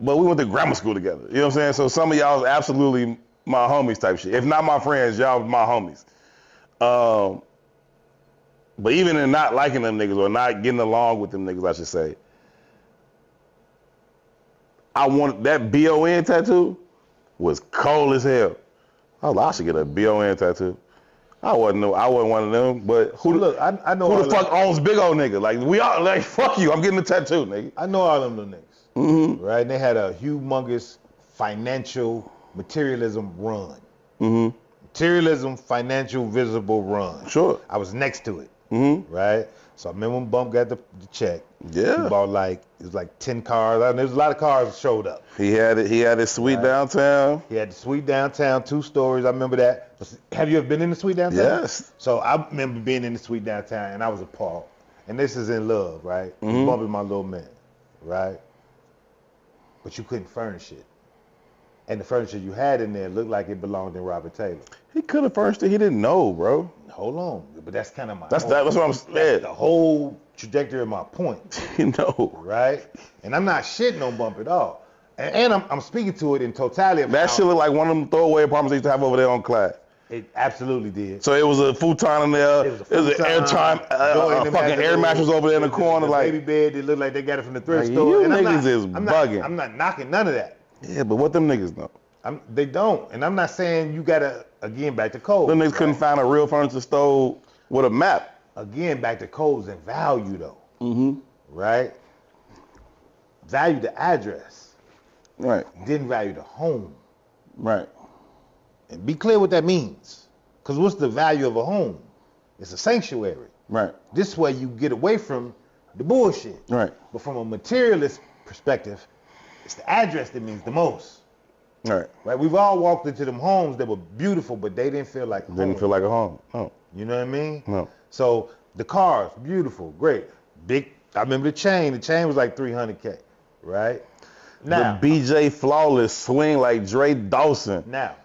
[SPEAKER 1] But we went to grammar school together. You know what I'm saying? So some of y'all was absolutely my homies type shit. If not my friends, y'all was my homies. But even in not liking them niggas or not getting along with them niggas, I should say, I wanted that BON tattoo was cold as hell. I was like, I should get a BON tattoo. I wasn't one of them, but
[SPEAKER 2] I know
[SPEAKER 1] who the fuck owns big old nigga? Like, we all, like, fuck you, I'm getting a tattoo, nigga.
[SPEAKER 2] I know all them little niggas, right? And they had a humongous financial materialism run. Materialism, financial, visible run.
[SPEAKER 1] Sure.
[SPEAKER 2] I was next to it, right? So I remember when Bump got the check.
[SPEAKER 1] Yeah.
[SPEAKER 2] He bought it was like 10 cars. I mean, there's a lot of cars that showed up.
[SPEAKER 1] He had his suite downtown.
[SPEAKER 2] He had the suite downtown, 2 stories. I remember that. Have you ever been in the suite downtown?
[SPEAKER 1] Yes.
[SPEAKER 2] So I remember being in the suite downtown, and I was appalled. And this is in love, right? Bump is my little man, right? But you couldn't furnish it. And the furniture you had in there looked like it belonged in Robert Taylor.
[SPEAKER 1] He could have furnished it. He didn't know, bro.
[SPEAKER 2] Hold on, but that's kind of my.
[SPEAKER 1] That's what I'm saying.
[SPEAKER 2] The whole trajectory of my point.
[SPEAKER 1] You know,
[SPEAKER 2] right? And I'm not shitting on Bump at all. And I'm speaking to it in totality.
[SPEAKER 1] That shit looked like one of them throwaway apartments they used to have over there on Clyde.
[SPEAKER 2] It absolutely did.
[SPEAKER 1] So it was a futon in there. It was an airtime, fucking air mattress over there in the corner. Like
[SPEAKER 2] baby bed, it looked like they got it from the thrift
[SPEAKER 1] like,
[SPEAKER 2] store.
[SPEAKER 1] You
[SPEAKER 2] and
[SPEAKER 1] niggas is bugging.
[SPEAKER 2] I'm not knocking none of that.
[SPEAKER 1] Yeah, but what them niggas know?
[SPEAKER 2] They don't. And I'm not saying you gotta, again, back to codes.
[SPEAKER 1] Them niggas couldn't find a real furniture store with a map.
[SPEAKER 2] Again, back to codes and value though.
[SPEAKER 1] Mm-hmm.
[SPEAKER 2] Right? Value the address.
[SPEAKER 1] Right.
[SPEAKER 2] Didn't value the home.
[SPEAKER 1] Right.
[SPEAKER 2] And be clear what that means. Because what's the value of a home? It's a sanctuary.
[SPEAKER 1] Right.
[SPEAKER 2] This way you get away from the bullshit.
[SPEAKER 1] Right.
[SPEAKER 2] But from a materialist perspective, it's the address that means the most.
[SPEAKER 1] Right.
[SPEAKER 2] Right. We've all walked into them homes that were beautiful, but they didn't feel like a home.
[SPEAKER 1] Didn't feel like a home. No.
[SPEAKER 2] You know what I mean?
[SPEAKER 1] No.
[SPEAKER 2] So the cars, beautiful, great. Big, I remember the chain. The chain was like $300K, right? Now,
[SPEAKER 1] the BJ Flawless swing like Dre Dawson.
[SPEAKER 2] Now,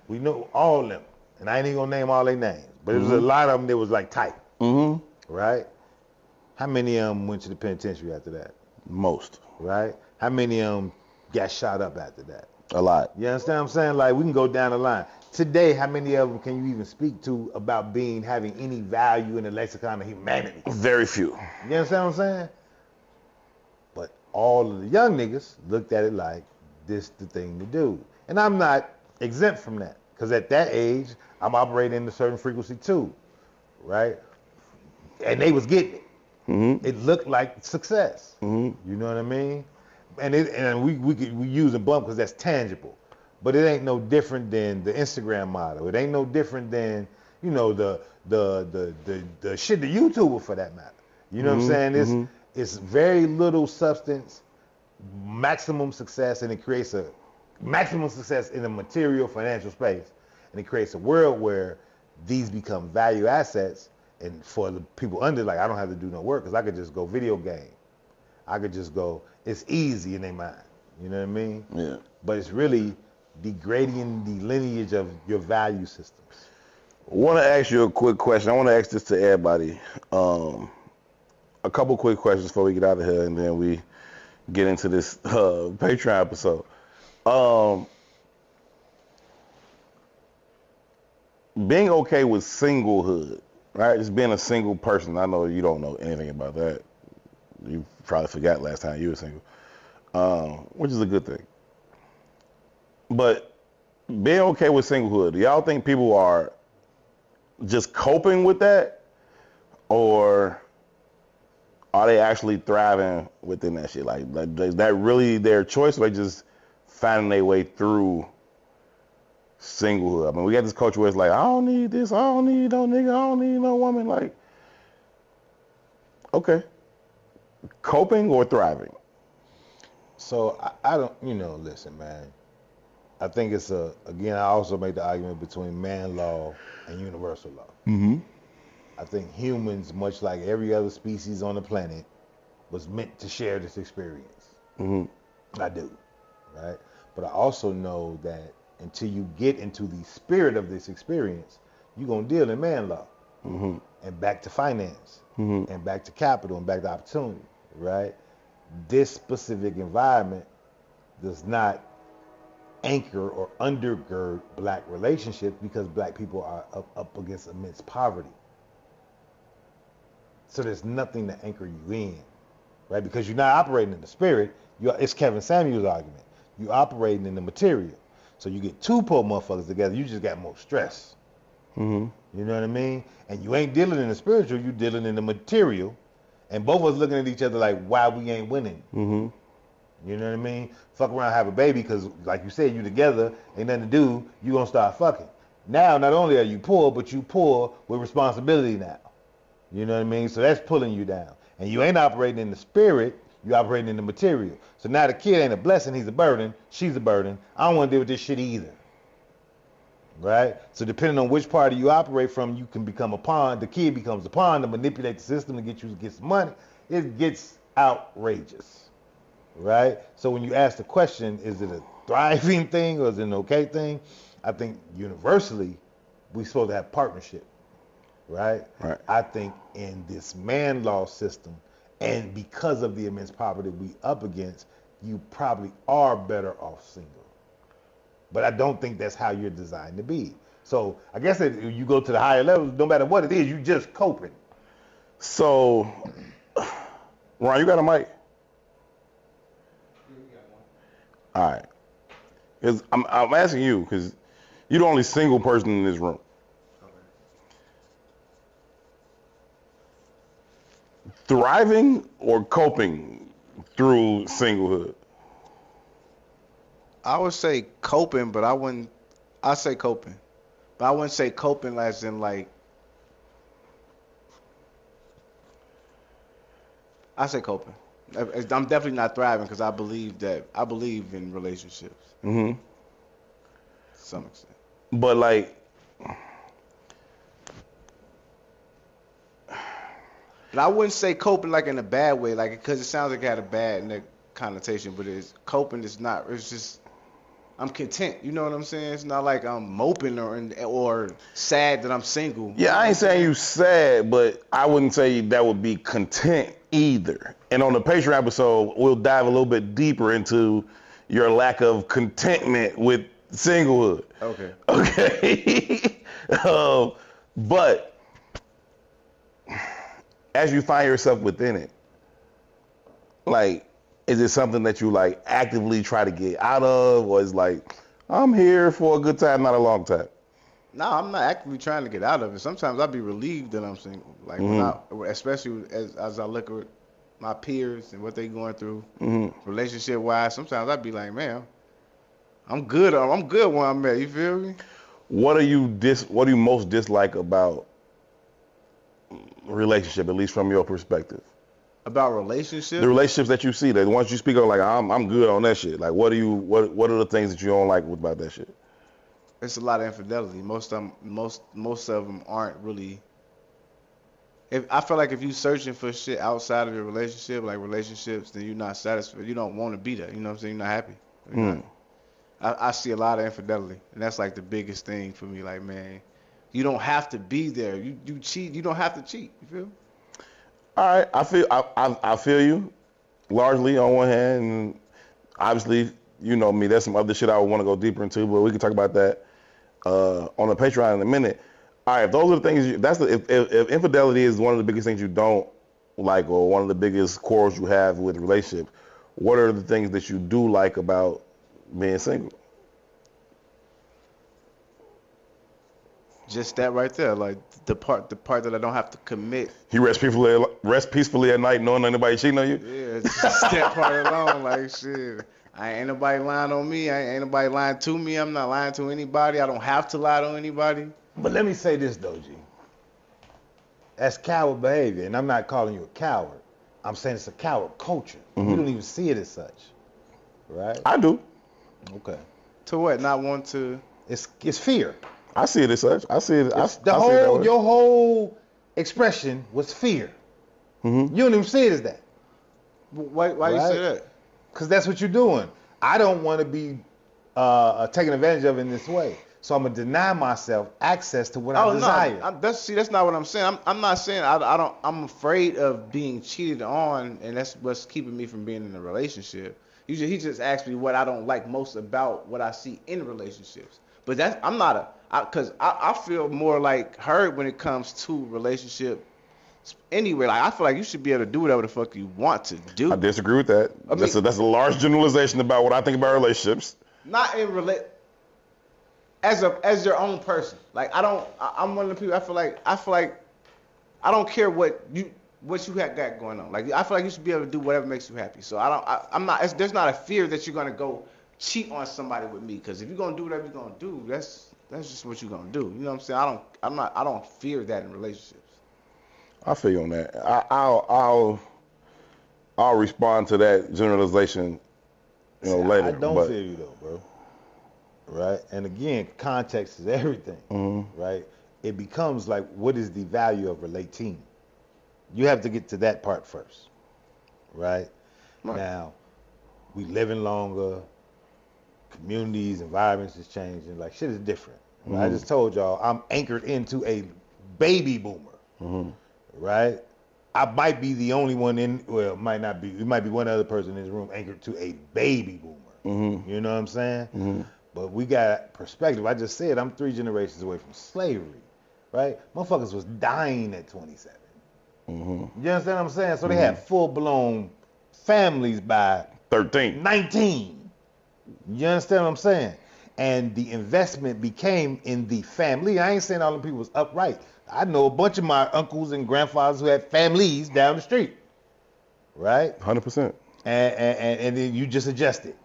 [SPEAKER 2] we know all of them. And I ain't even gonna name all their names. But there was a lot of them that was like tight.
[SPEAKER 1] Mm-hmm.
[SPEAKER 2] Right? How many of them went to the penitentiary after that?
[SPEAKER 1] Most.
[SPEAKER 2] Right? How many of them got shot up after that?
[SPEAKER 1] A lot.
[SPEAKER 2] You understand what I'm saying? Like, we can go down the line. Today, how many of them can you even speak to about having any value in the lexicon of humanity?
[SPEAKER 1] Very few.
[SPEAKER 2] You understand what I'm saying? But all of the young niggas looked at it like, this the thing to do. And I'm not exempt from that. Because at that age, I'm operating in a certain frequency too. Right? And they was getting it.
[SPEAKER 1] Mm-hmm.
[SPEAKER 2] It looked like success.
[SPEAKER 1] Mm-hmm.
[SPEAKER 2] You know what I mean? And we using Bump because that's tangible. But it ain't no different than the Instagram model. It ain't no different than, you know, the shit, the YouTuber for that matter. You know what I'm saying? It's very little substance, maximum success, and it creates a maximum success in the material financial space. And it creates a world where these become value assets. And for the people under, like, I don't have to do no work because I could just go video game. I could just go, it's easy in their mind. You know what I mean?
[SPEAKER 1] Yeah.
[SPEAKER 2] But it's really degrading the lineage of your value systems.
[SPEAKER 1] I want to ask you a quick question. I want to ask this to everybody. A couple quick questions before we get out of here, and then we get into this Patreon episode. Being okay with singlehood, right? Just being a single person. I know you don't know anything about that. You probably forgot last time you were single, which is a good thing. But being okay with singlehood, do y'all think people are just coping with that, or are they actually thriving within that shit? Like is that really their choice, or they just finding their way through singlehood? I mean, we got this culture where it's like, I don't need this, I don't need no nigga, I don't need no woman. Like, okay, coping or thriving?
[SPEAKER 2] So I don't, listen, man. I think it's again, I also make the argument between man law and universal law.
[SPEAKER 1] Mm-hmm.
[SPEAKER 2] I think humans, much like every other species on the planet, was meant to share this experience.
[SPEAKER 1] Mm-hmm.
[SPEAKER 2] I do, right? But I also know that until you get into the spirit of this experience, you're going to deal in man law.
[SPEAKER 1] Mm-hmm.
[SPEAKER 2] And back to finance,
[SPEAKER 1] Mm-hmm.
[SPEAKER 2] and back to capital, and back to opportunity, right? This specific environment does not anchor or undergird black relationships because black people are up against immense poverty. So there's nothing to anchor you in, right? Because you're not operating in the spirit. It's Kevin Samuel's argument. You're operating in the material. So you get two poor motherfuckers together, you just got more stress.
[SPEAKER 1] Mm-hmm.
[SPEAKER 2] You know what I mean? And you ain't dealing in the spiritual, you dealing in the material. And both of us looking at each other like, why we ain't winning?
[SPEAKER 1] Mm-hmm.
[SPEAKER 2] You know what I mean? Fuck around, have a baby, because like you said, you together, ain't nothing to do, you gonna start fucking. Now, not only are you poor, but you poor with responsibility now. You know what I mean? So that's pulling you down. And you ain't operating in the spirit, you operating in the material. So now the kid ain't a blessing, he's a burden, she's a burden. I don't want to deal with this shit either. Right? So depending on which party you operate from, you can become a pawn. The kid becomes a pawn to manipulate the system to get you to get some money. It gets outrageous. Right? So when you ask the question, is it a thriving thing or is it an okay thing? I think universally, we're supposed to have partnership. Right? I think in this man law system, and because of the immense poverty we up against, you probably are better off single. But I don't think that's how you're designed to be. So I guess that you go to the higher levels, no matter what it is, you just coping.
[SPEAKER 1] So, Ron, you got a mic? All right. 'Cause I'm asking you because you're the only single person in this room. Thriving or coping through singlehood?
[SPEAKER 5] I would say coping, but I say coping. But I wouldn't say coping as in like, I say coping. I'm definitely not thriving because I believe in relationships.
[SPEAKER 1] Mm-hmm.
[SPEAKER 5] To some extent.
[SPEAKER 1] But like,
[SPEAKER 5] But I wouldn't say coping like in a bad way, like because it sounds like it had a bad connotation. But coping is not. It's just I'm content. You know what I'm saying? It's not like I'm moping or sad that I'm single.
[SPEAKER 1] yeah, I ain't saying you sad, but I wouldn't say that would be content either. And on the Patreon episode, we'll dive a little bit deeper into your lack of contentment with singlehood.
[SPEAKER 5] Okay.
[SPEAKER 1] Okay. But as you find yourself within it, like, is it something that you like actively try to get out of, or is like, I'm here for a good time, not a long time?
[SPEAKER 5] No, I'm not actively trying to get out of it. Sometimes I'll be relieved that I'm single. Like especially as I look at my peers and what they going through, relationship wise. Sometimes I'll be like, man, I'm good. I'm good where I'm at. You feel me?
[SPEAKER 1] What do you most dislike about relationship, at least from your perspective?
[SPEAKER 5] About relationships?
[SPEAKER 1] The relationships that you see, that once you speak on, like, I'm good on that shit. Like, what are the things that you don't like about that shit?
[SPEAKER 5] It's a lot of infidelity. Most of them aren't really. I feel like if you searching for shit outside of your relationship, like relationships, then you're not satisfied. You don't want to be there. You know what I'm saying? You're not happy. I see a lot of infidelity, and that's like the biggest thing for me. Like, man, you don't have to be there. You cheat. You don't have to cheat. You feel?
[SPEAKER 1] All right, I feel you largely on one hand, and obviously, you know me, there's some other shit I would want to go deeper into, but we can talk about that on the Patreon in a minute. All right, if those are the things, if infidelity is one of the biggest things you don't like, or one of the biggest quarrels you have with relationships, what are the things that you do like about being single?
[SPEAKER 5] Just that right there, like the part that I don't have to commit.
[SPEAKER 1] You rest peacefully at night knowing anybody cheating on you?
[SPEAKER 5] Yeah, just that part alone, like shit. Ain't nobody lying on me. Ain't nobody lying to me. I'm not lying to anybody. I don't have to lie to anybody.
[SPEAKER 2] But let me say this though, G. That's coward behavior, and I'm not calling you a coward. I'm saying it's a coward culture. You don't even see it as such, right?
[SPEAKER 1] I do.
[SPEAKER 2] Okay.
[SPEAKER 5] To what? Not want to.
[SPEAKER 2] It's fear.
[SPEAKER 1] I see it as such. I see it.
[SPEAKER 2] Your whole expression was fear. You don't even see it as that.
[SPEAKER 5] Why you say that?
[SPEAKER 2] Because that's what you're doing. I don't want to be taken advantage of in this way. So I'm gonna deny myself access to what I desire.
[SPEAKER 5] No, that's not what I'm saying. I'm not saying I'm afraid of being cheated on, and that's what's keeping me from being in a relationship. He just asked me what I don't like most about what I see in relationships. But because I feel more like hurt when it comes to relationship. Anyway, like I feel like you should be able to do whatever the fuck you want to do.
[SPEAKER 1] I disagree with that. That's a large generalization about what I think about relationships.
[SPEAKER 5] Not in as your own person. Like I'm one of the people. I feel like I don't care what you have got going on. Like I feel like you should be able to do whatever makes you happy. So I'm not. There's not a fear that you're gonna go cheat on somebody with me. Because if you're gonna do whatever you're gonna do, that's just what you're gonna do. You know what I'm saying? I don't fear that in relationships.
[SPEAKER 1] I feel you on that. I'll respond to that generalization, later.
[SPEAKER 2] I don't feel you though, bro. Right? And again, context is everything, right? It becomes like, what is the value of relating? You have to get to that part first, right? Now, we living longer, communities, environments is changing, like shit is different. Right? I just told y'all I'm anchored into a baby boomer, right? I might be the only one it might not be, it might be one other person in this room anchored to a baby boomer. You know what I'm saying? But we got perspective. I just said I'm 3 generations away from slavery, right? Motherfuckers was dying at 27. You understand what I'm saying? So they had full-blown families by
[SPEAKER 1] 13.
[SPEAKER 2] 19. You understand what I'm saying? And the investment became in the family. I ain't saying all the people was upright. I know a bunch of my uncles and grandfathers who had families down the street, right?
[SPEAKER 1] 100%.
[SPEAKER 2] And then you just adjust it.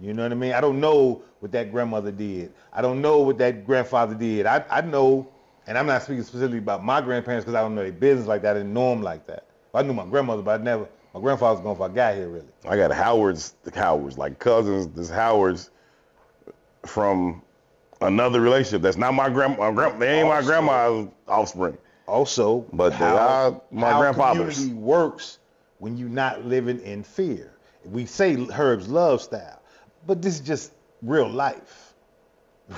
[SPEAKER 2] You know what I mean? I don't know what that grandmother did. I don't know what that grandfather did. I know, and I'm not speaking specifically about my grandparents because I don't know their business like that. I didn't know them like that. I knew my grandmother, but my grandfather was gone before I got here, really.
[SPEAKER 1] I got Howards, like cousins, this Howards from another relationship. That's not my they ain't my grandma's offspring.
[SPEAKER 2] Also,
[SPEAKER 1] but they are my grandfather's.
[SPEAKER 2] Community works when you're not living in fear. We say Herb's love style, but this is just real life,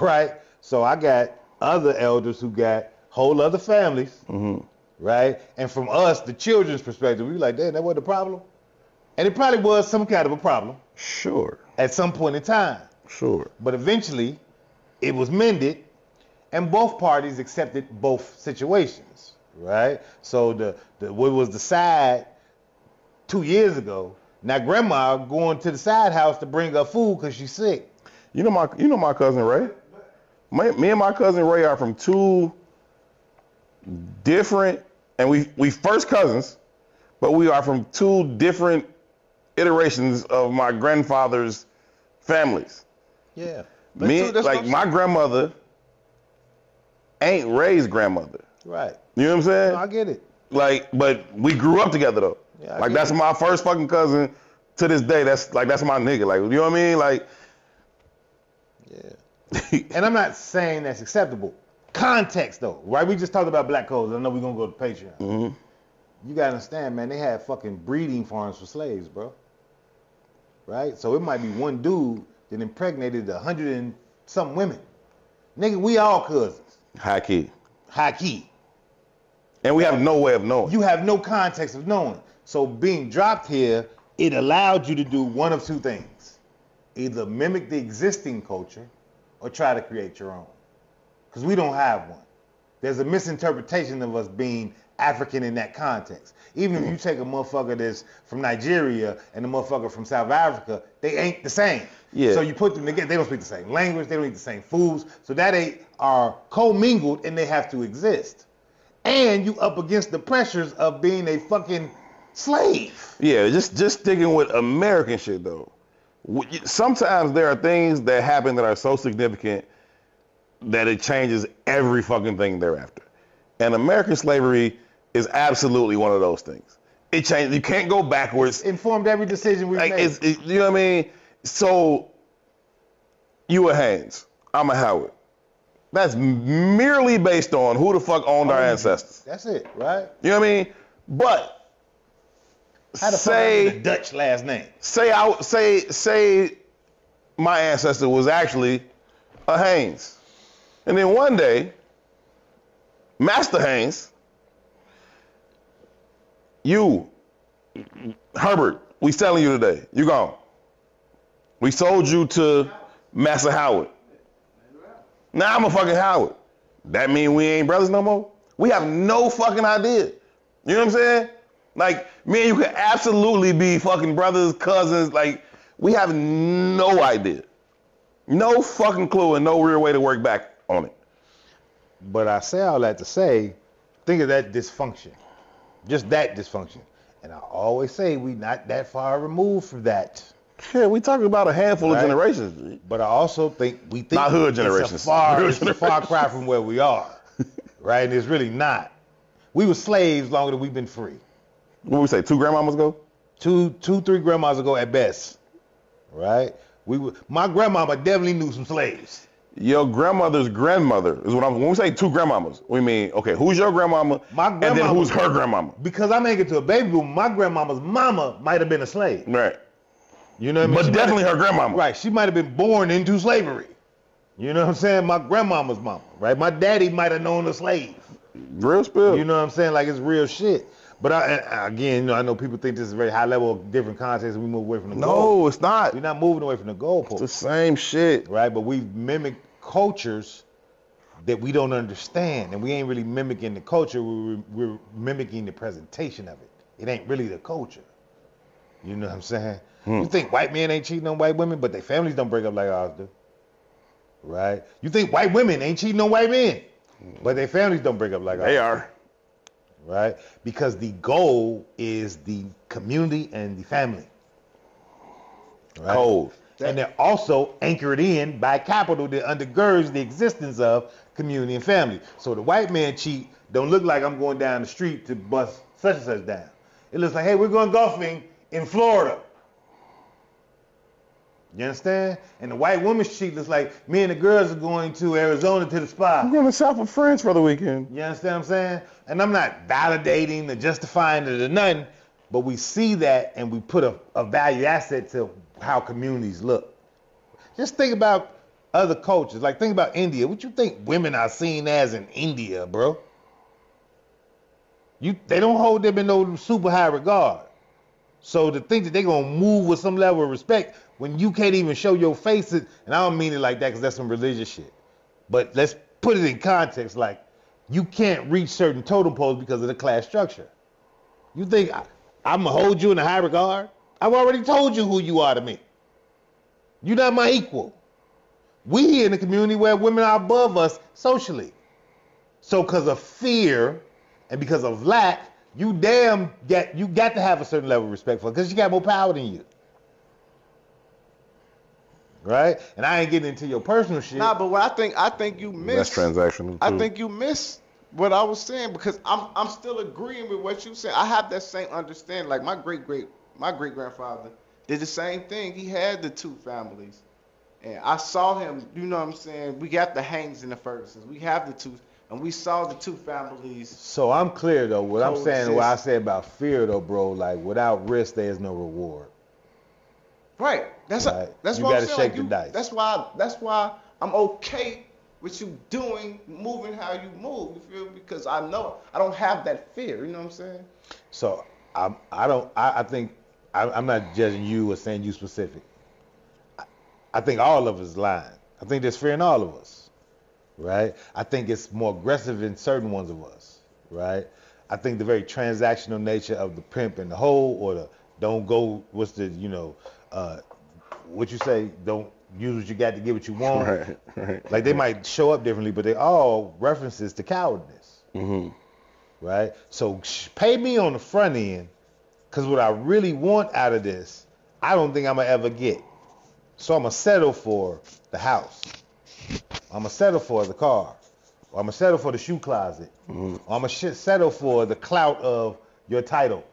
[SPEAKER 2] right? So I got other elders who got whole other families, right? And from us, the children's perspective, we like, damn, that wasn't a problem. And it probably was some kind of a problem.
[SPEAKER 1] Sure.
[SPEAKER 2] At some point in time.
[SPEAKER 1] Sure.
[SPEAKER 2] But eventually, it was mended, and both parties accepted both situations, right? So the what was the side 2 years ago, now grandma going to the side house to bring her food because she's sick.
[SPEAKER 1] You know my cousin Ray? Me and my cousin Ray are from 2 different, and we first cousins, but we are from 2 different iterations of my grandfather's families.
[SPEAKER 2] Yeah.
[SPEAKER 1] My grandmother ain't Ray's grandmother.
[SPEAKER 2] Right.
[SPEAKER 1] You know what I'm saying?
[SPEAKER 2] No, I get it.
[SPEAKER 1] But we grew up together though.
[SPEAKER 2] Yeah,
[SPEAKER 1] that's my first fucking cousin to this day. That's my nigga. Like, you know what I mean? Like,
[SPEAKER 2] yeah. And I'm not saying that's acceptable. Context though, right? We just talked about black codes. I know we're gonna go to Patreon. You gotta understand, man, they had fucking breeding farms for slaves, bro. Right? So it might be one dude that impregnated 100 and some women. Nigga, we all cousins.
[SPEAKER 1] High key. And we have no way of knowing.
[SPEAKER 2] You have no context of knowing. So being dropped here, it allowed you to do one of 2 things. Either mimic the existing culture or try to create your own. Because we don't have one. There's a misinterpretation of us being African in that context. Even if you take a motherfucker that's from Nigeria and a motherfucker from South Africa, they ain't the same.
[SPEAKER 1] Yeah.
[SPEAKER 2] So you put them together, they don't speak the same language, they don't eat the same foods. So that they are commingled and they have to exist. And you up against the pressures of being a fucking slave.
[SPEAKER 1] Yeah, just sticking with American shit though. Sometimes there are things that happen that are so significant that it changes every fucking thing thereafter. And American slavery is absolutely one of those things. It changed. You can't go backwards.
[SPEAKER 2] Informed every decision we've made.
[SPEAKER 1] You know what I mean? So you a Haynes, I'm a Howard. That's merely based on who the fuck owned our ancestors.
[SPEAKER 2] That's it, right?
[SPEAKER 1] You know what I mean? But
[SPEAKER 2] how the fuck the Dutch last name?
[SPEAKER 1] Say my ancestor was actually a Haynes. And then one day, Master Haynes, you, Herbert, we selling you today. You gone. We sold you to Master Howard. Now I'm a fucking Howard. That mean we ain't brothers no more? We have no fucking idea. You know what I'm saying? Like, me and you could absolutely be fucking brothers, cousins. Like, we have no idea. No fucking clue and no real way to work back on it.
[SPEAKER 2] But I say all that to say, think of that dysfunction. Just that dysfunction. And I always say we not that far removed from that.
[SPEAKER 1] Yeah, we talking about a handful of generations.
[SPEAKER 2] But I also think
[SPEAKER 1] not hood generations.
[SPEAKER 2] It's a far cry from where we are. Right? And it's really not. We were slaves longer than we've been free.
[SPEAKER 1] What we say, 2 grandmamas ago?
[SPEAKER 2] 3 grandmas ago at best, right? My grandmama definitely knew some slaves.
[SPEAKER 1] Your grandmother's grandmother is what I'm. When we say 2 grandmamas, we mean okay. Who's your grandmama?
[SPEAKER 2] My
[SPEAKER 1] and then
[SPEAKER 2] grandmama-
[SPEAKER 1] who's her grandmama?
[SPEAKER 2] Because I make it to a baby boom, my grandmama's mama might have been a slave.
[SPEAKER 1] Right.
[SPEAKER 2] You know what I mean?
[SPEAKER 1] But
[SPEAKER 2] She
[SPEAKER 1] definitely
[SPEAKER 2] might
[SPEAKER 1] her grandmama.
[SPEAKER 2] Right. She might have been born into slavery. You know what I'm saying? My grandmama's mama, right? My daddy might have known a slave.
[SPEAKER 1] Real spill.
[SPEAKER 2] You know what I'm saying? Like it's real shit. But again, I know people think this is very high level of different contexts and we move away from the goal.
[SPEAKER 1] No, it's not.
[SPEAKER 2] We're not moving away from the goalpost.
[SPEAKER 1] It's the same shit.
[SPEAKER 2] Right? But we mimic cultures that we don't understand. And we ain't really mimicking the culture. We're mimicking the presentation of it. It ain't really the culture. You know what I'm saying? You think white men ain't cheating on white women, but their families don't break up like ours do. Right? You think white women ain't cheating on white men, but their families don't break up like ours.
[SPEAKER 1] They are.
[SPEAKER 2] Right? Because the goal is the community and the family. Right?
[SPEAKER 1] Cold.
[SPEAKER 2] And they're also anchored in by capital that undergirds the existence of community and family. So the white man cheat don't look like I'm going down the street to bust such and such down. It looks like, hey, we're going golfing in Florida. You understand? And the white woman's cheat looks like me and the girls are going to Arizona to the spa.
[SPEAKER 1] I'm going to South with friends for the weekend.
[SPEAKER 2] You understand what I'm saying? And I'm not validating or justifying it or nothing, but we see that and we put a value asset to how communities look. Just think about other cultures. Like think about India. What you think women are seen as in India, bro? They don't hold them in no super high regard. So to think that they're going to move with some level of respect when you can't even show your face, and I don't mean it like that because that's some religious shit. But let's put it in context, like you can't reach certain totem poles because of the class structure. You think I'm going to hold you in a high regard? I've already told you who you are to me. You're not my equal. We here in the community where women are above us socially. So because of fear and because of lack, you got to have a certain level of respect for her because she got more power than you. Right? And I ain't getting into your personal shit.
[SPEAKER 5] Nah, but what I think you missed.
[SPEAKER 1] That's transactional too.
[SPEAKER 5] I think you missed what I was saying because I'm still agreeing with what you said. I have that same understanding. Like my great grandfather did the same thing. He had the 2 families, and I saw him. You know what I'm saying? We got the Hanks and the Fergusons. We have the 2, and we saw the 2 families.
[SPEAKER 2] So I'm clear though. What I'm saying, what I say about fear though, bro. Like without risk, there is no reward.
[SPEAKER 5] Right. That's
[SPEAKER 2] Right.
[SPEAKER 5] what
[SPEAKER 2] You
[SPEAKER 5] I'm
[SPEAKER 2] gotta
[SPEAKER 5] saying.
[SPEAKER 2] shake
[SPEAKER 5] Like,
[SPEAKER 2] the dice.
[SPEAKER 5] That's why I'm okay with you moving how you move. You feel me? Because I know I don't have that fear. You know what I'm saying?
[SPEAKER 2] So I'm not judging you or saying you specific. I think all of us lying. I think there's fear in all of us, right? I think it's more aggressive in certain ones of us, right? I think the very transactional nature of the pimp and the hoe, or the don't go, what's the, what you say, don't use what you got to get what you want.
[SPEAKER 1] Right.
[SPEAKER 2] Like they might show up differently, but they all references to cowardness, right? So pay me on the front end, because what I really want out of this, I don't think I'm going to ever get. So I'm going to settle for the house. I'm going to settle for the car. Or I'm going to settle for the shoe closet. Or I'm going to settle for the clout of your title.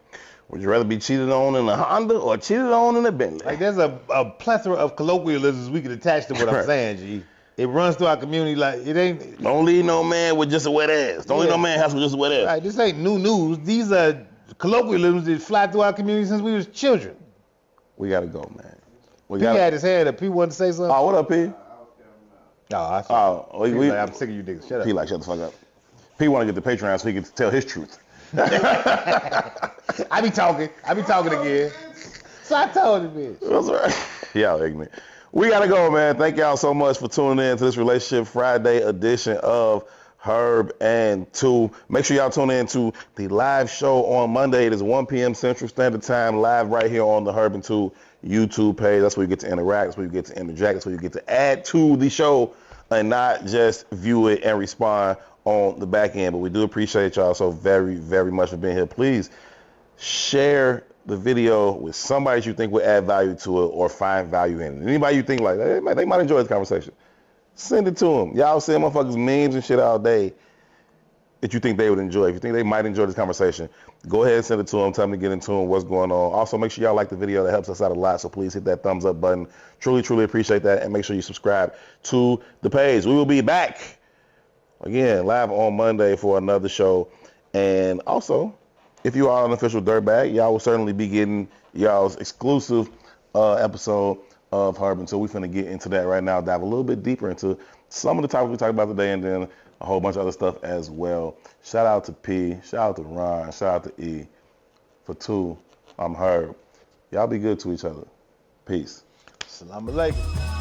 [SPEAKER 1] Would you rather be cheated on in a Honda or cheated on in a Bentley?
[SPEAKER 2] Like there's a plethora of colloquialisms we could attach to what I'm saying, G. It runs through our community like it ain't.
[SPEAKER 1] Don't leave no man with just a wet ass. Don't leave no man house with just a wet ass.
[SPEAKER 2] Right, this ain't new news. These are colloquialisms that fly through our community since we was children.
[SPEAKER 1] We gotta go, man.
[SPEAKER 2] P had his head up. P wanted to say something.
[SPEAKER 1] Oh, what up, P?
[SPEAKER 2] I'm sick of you niggas. Shut up.
[SPEAKER 1] P like, shut the fuck up. P want to get the Patreon so he can tell his truth.
[SPEAKER 2] I be talking again. So I told him, bitch.
[SPEAKER 1] That's right. Y'all ignorant. We gotta go, man. Thank y'all so much for tuning in to this Relationship Friday edition of Herb and Two. Make sure y'all tune in to the live show on Monday. It is 1 p.m. Central Standard Time, live right here on the Herb and Two YouTube page. That's where you get to interact. That's where you get to interject. That's where you get to add to the show and not just view it and respond on the back end. But we do appreciate y'all so very, very much for being here. Please share the video with somebody you think would add value to it or find value in it. Anybody you think like they might enjoy this conversation, send it to them. Y'all send motherfuckers memes and shit all day. that you think they would enjoy. If you think they might enjoy this conversation, go ahead and send it to them. Tell them to get into them, what's going on. Also, make sure y'all like the video. That helps us out a lot. So please hit that thumbs up button. Truly, truly appreciate that. And make sure you subscribe to the page. We will be back again live on Monday for another show. And also, if you are an official dirtbag, y'all will certainly be getting y'all's exclusive episode of Herb. So we're finna get into that right now. Dive a little bit deeper into some of the topics we talked about today, and then a whole bunch of other stuff as well. Shout out to P, shout out to Ron, shout out to E. For 2, I'm Herb. Y'all be good to each other. Peace.
[SPEAKER 2] Assalamu alaikum.